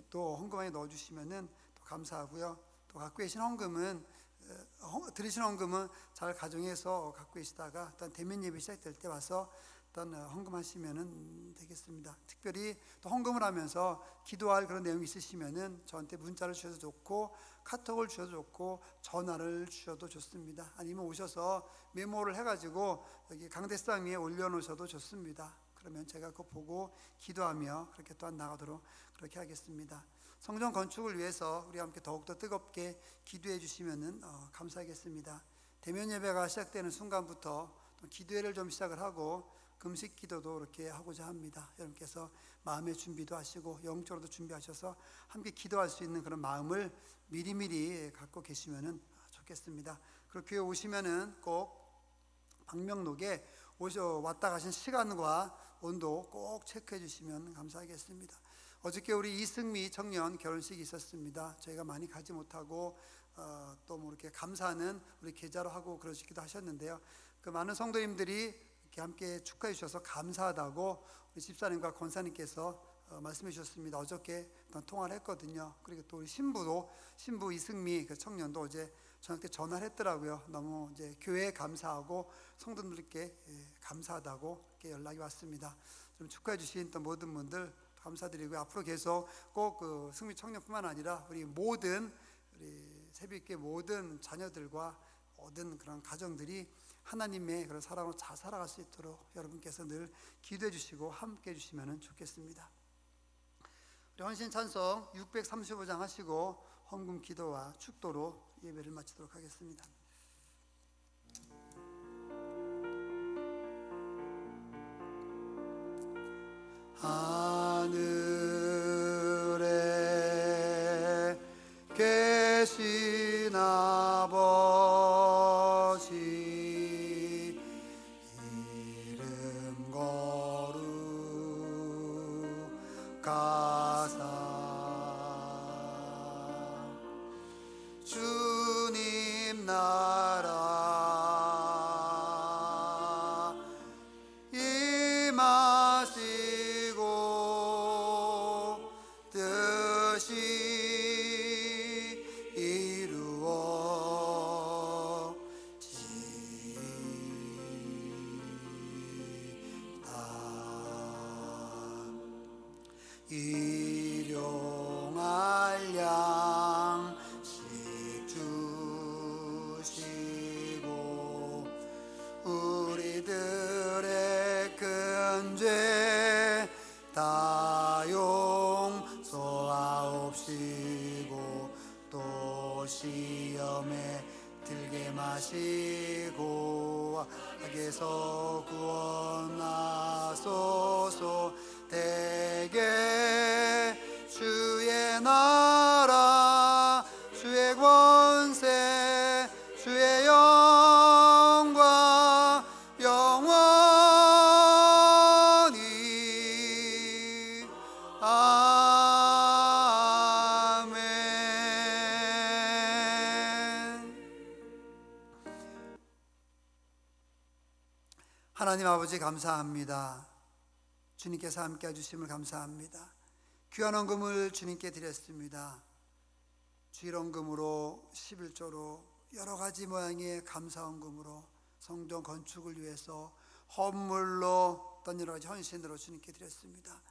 또 헌금함에 넣어주시면 또 감사하고요. 또 갖고 계신 헌금은, 드리신 헌금은 잘 가정에서 갖고 계시다가 일단 대면 예배 시작될 때 와서 일단 헌금하시면 되겠습니다. 특별히 또 헌금을 하면서 기도할 그런 내용이 있으시면은 저한테 문자를 주셔도 좋고, 카톡을 주셔도 좋고, 전화를 주셔도 좋습니다. 아니면 오셔서 메모를 해가지고 여기 강대상 위에 올려놓으셔도 좋습니다. 그러면 제가 그거 보고 기도하며 그렇게 또한 나가도록 그렇게 하겠습니다. 성전 건축을 위해서 우리 함께 더욱더 뜨겁게 기도해 주시면 감사하겠습니다. 대면 예배가 시작되는 순간부터 또 기도회를 좀 시작을 하고 금식 기도도 이렇게 하고자 합니다. 여러분께서 마음의 준비도 하시고 영적으로도 준비하셔서 함께 기도할 수 있는 그런 마음을 미리미리 갖고 계시면 좋겠습니다. 그리고 교회 오시면은 꼭 방명록에 왔다 가신 시간과 온도 꼭 체크해 주시면 감사하겠습니다. 어저께 우리 이승미 청년 결혼식이 있었습니다. 저희가 많이 가지 못하고 또 이렇게 감사하는 우리 계좌로 하고 그러시기도 하셨는데요, 그 많은 성도님들이 이렇게 함께 축하해 주셔서 감사하다고 우리 집사님과 권사님께서 말씀해 주셨습니다. 어저께 통화를 했거든요. 그리고 또 우리 신부 이승미 그 청년도 어제 저한테 전화를 했더라고요. 너무 이제 교회에 감사하고 성도들께 감사하다고 이렇게 연락이 왔습니다. 좀 축하해 주신 또 모든 분들 감사드리고요. 앞으로 계속 꼭 그 승미 청년뿐만 아니라 우리 새벽교회 모든 자녀들과 모든 그런 가정들이 하나님의 그런 사랑으로 잘 살아갈 수 있도록 여러분께서 늘 기도해 주시고 함께 해 주시면 좋겠습니다. 우리 헌신 찬송 635장 하시고 헌금 기도와 축도로 예배를 마치도록 하겠습니다. 아 일용할 양식 주시고 우리들의 큰 죄 다 용서하옵시고 또 시험에 들게 마시고 악에서 구원하소서. 대개 주의 나라 주의 권세 주의 영광 영원히 아멘. 하나님 아버지 감사합니다. 주님께서 함께 해주심을 감사합니다. 귀한 헌금을 주님께 드렸습니다. 주일헌금으로 11조로 여러 가지 모양의 감사헌금으로 성전 건축을 위해서 헌물로 어떤 여러 가지 헌신으로 주님께 드렸습니다.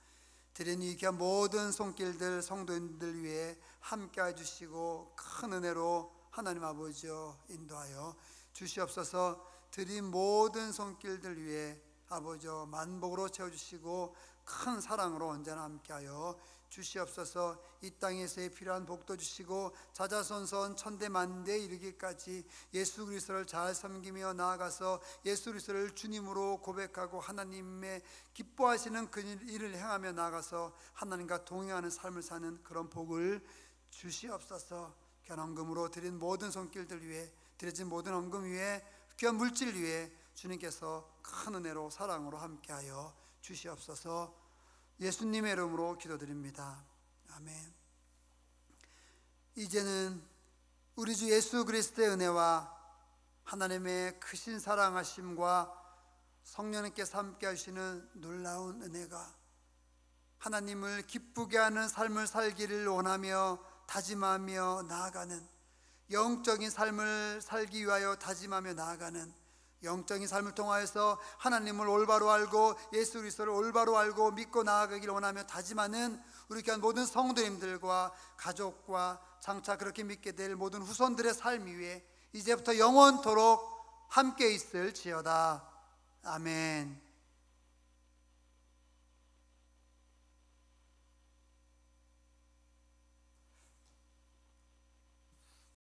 드린 이 귀한 모든 손길들 성도님들 위해 함께 해주시고 큰 은혜로 하나님 아버지여 인도하여 주시옵소서. 드린 모든 손길들 위해 아버지여 만복으로 채워주시고 큰 사랑으로 언제나 함께하여 주시옵소서. 이 땅에서의 필요한 복도 주시고 자자손손 천대만대에 이르기까지 예수 그리스도를 잘 섬기며 나아가서 예수 그리스도를 주님으로 고백하고 하나님의 기뻐하시는 그 일을 행하며 나아가서 하나님과 동행하는 삶을 사는 그런 복을 주시옵소서. 귀한 헌금으로 드린 모든 손길들 위해 드려진 모든 헌금 위에 귀한 물질 위에 주님께서 큰 은혜로 사랑으로 함께하여 주시옵소서. 예수님의 이름으로 기도드립니다. 아멘. 이제는 우리 주 예수 그리스도의 은혜와 하나님의 크신 사랑하심과 성령님께서 함께 하시는 놀라운 은혜가 하나님을 기쁘게 하는 삶을 살기를 원하며 다짐하며 나아가는 영적인 삶을 살기 위하여 다짐하며 나아가는 영적인 삶을 통하여서 하나님을 올바로 알고 예수 그리스도를 올바로 알고 믿고 나아가기를 원하며 다짐하는 우리 귀한 모든 성도님들과 가족과 장차 그렇게 믿게 될 모든 후손들의 삶 위에 이제부터 영원토록 함께 있을지어다. 아멘.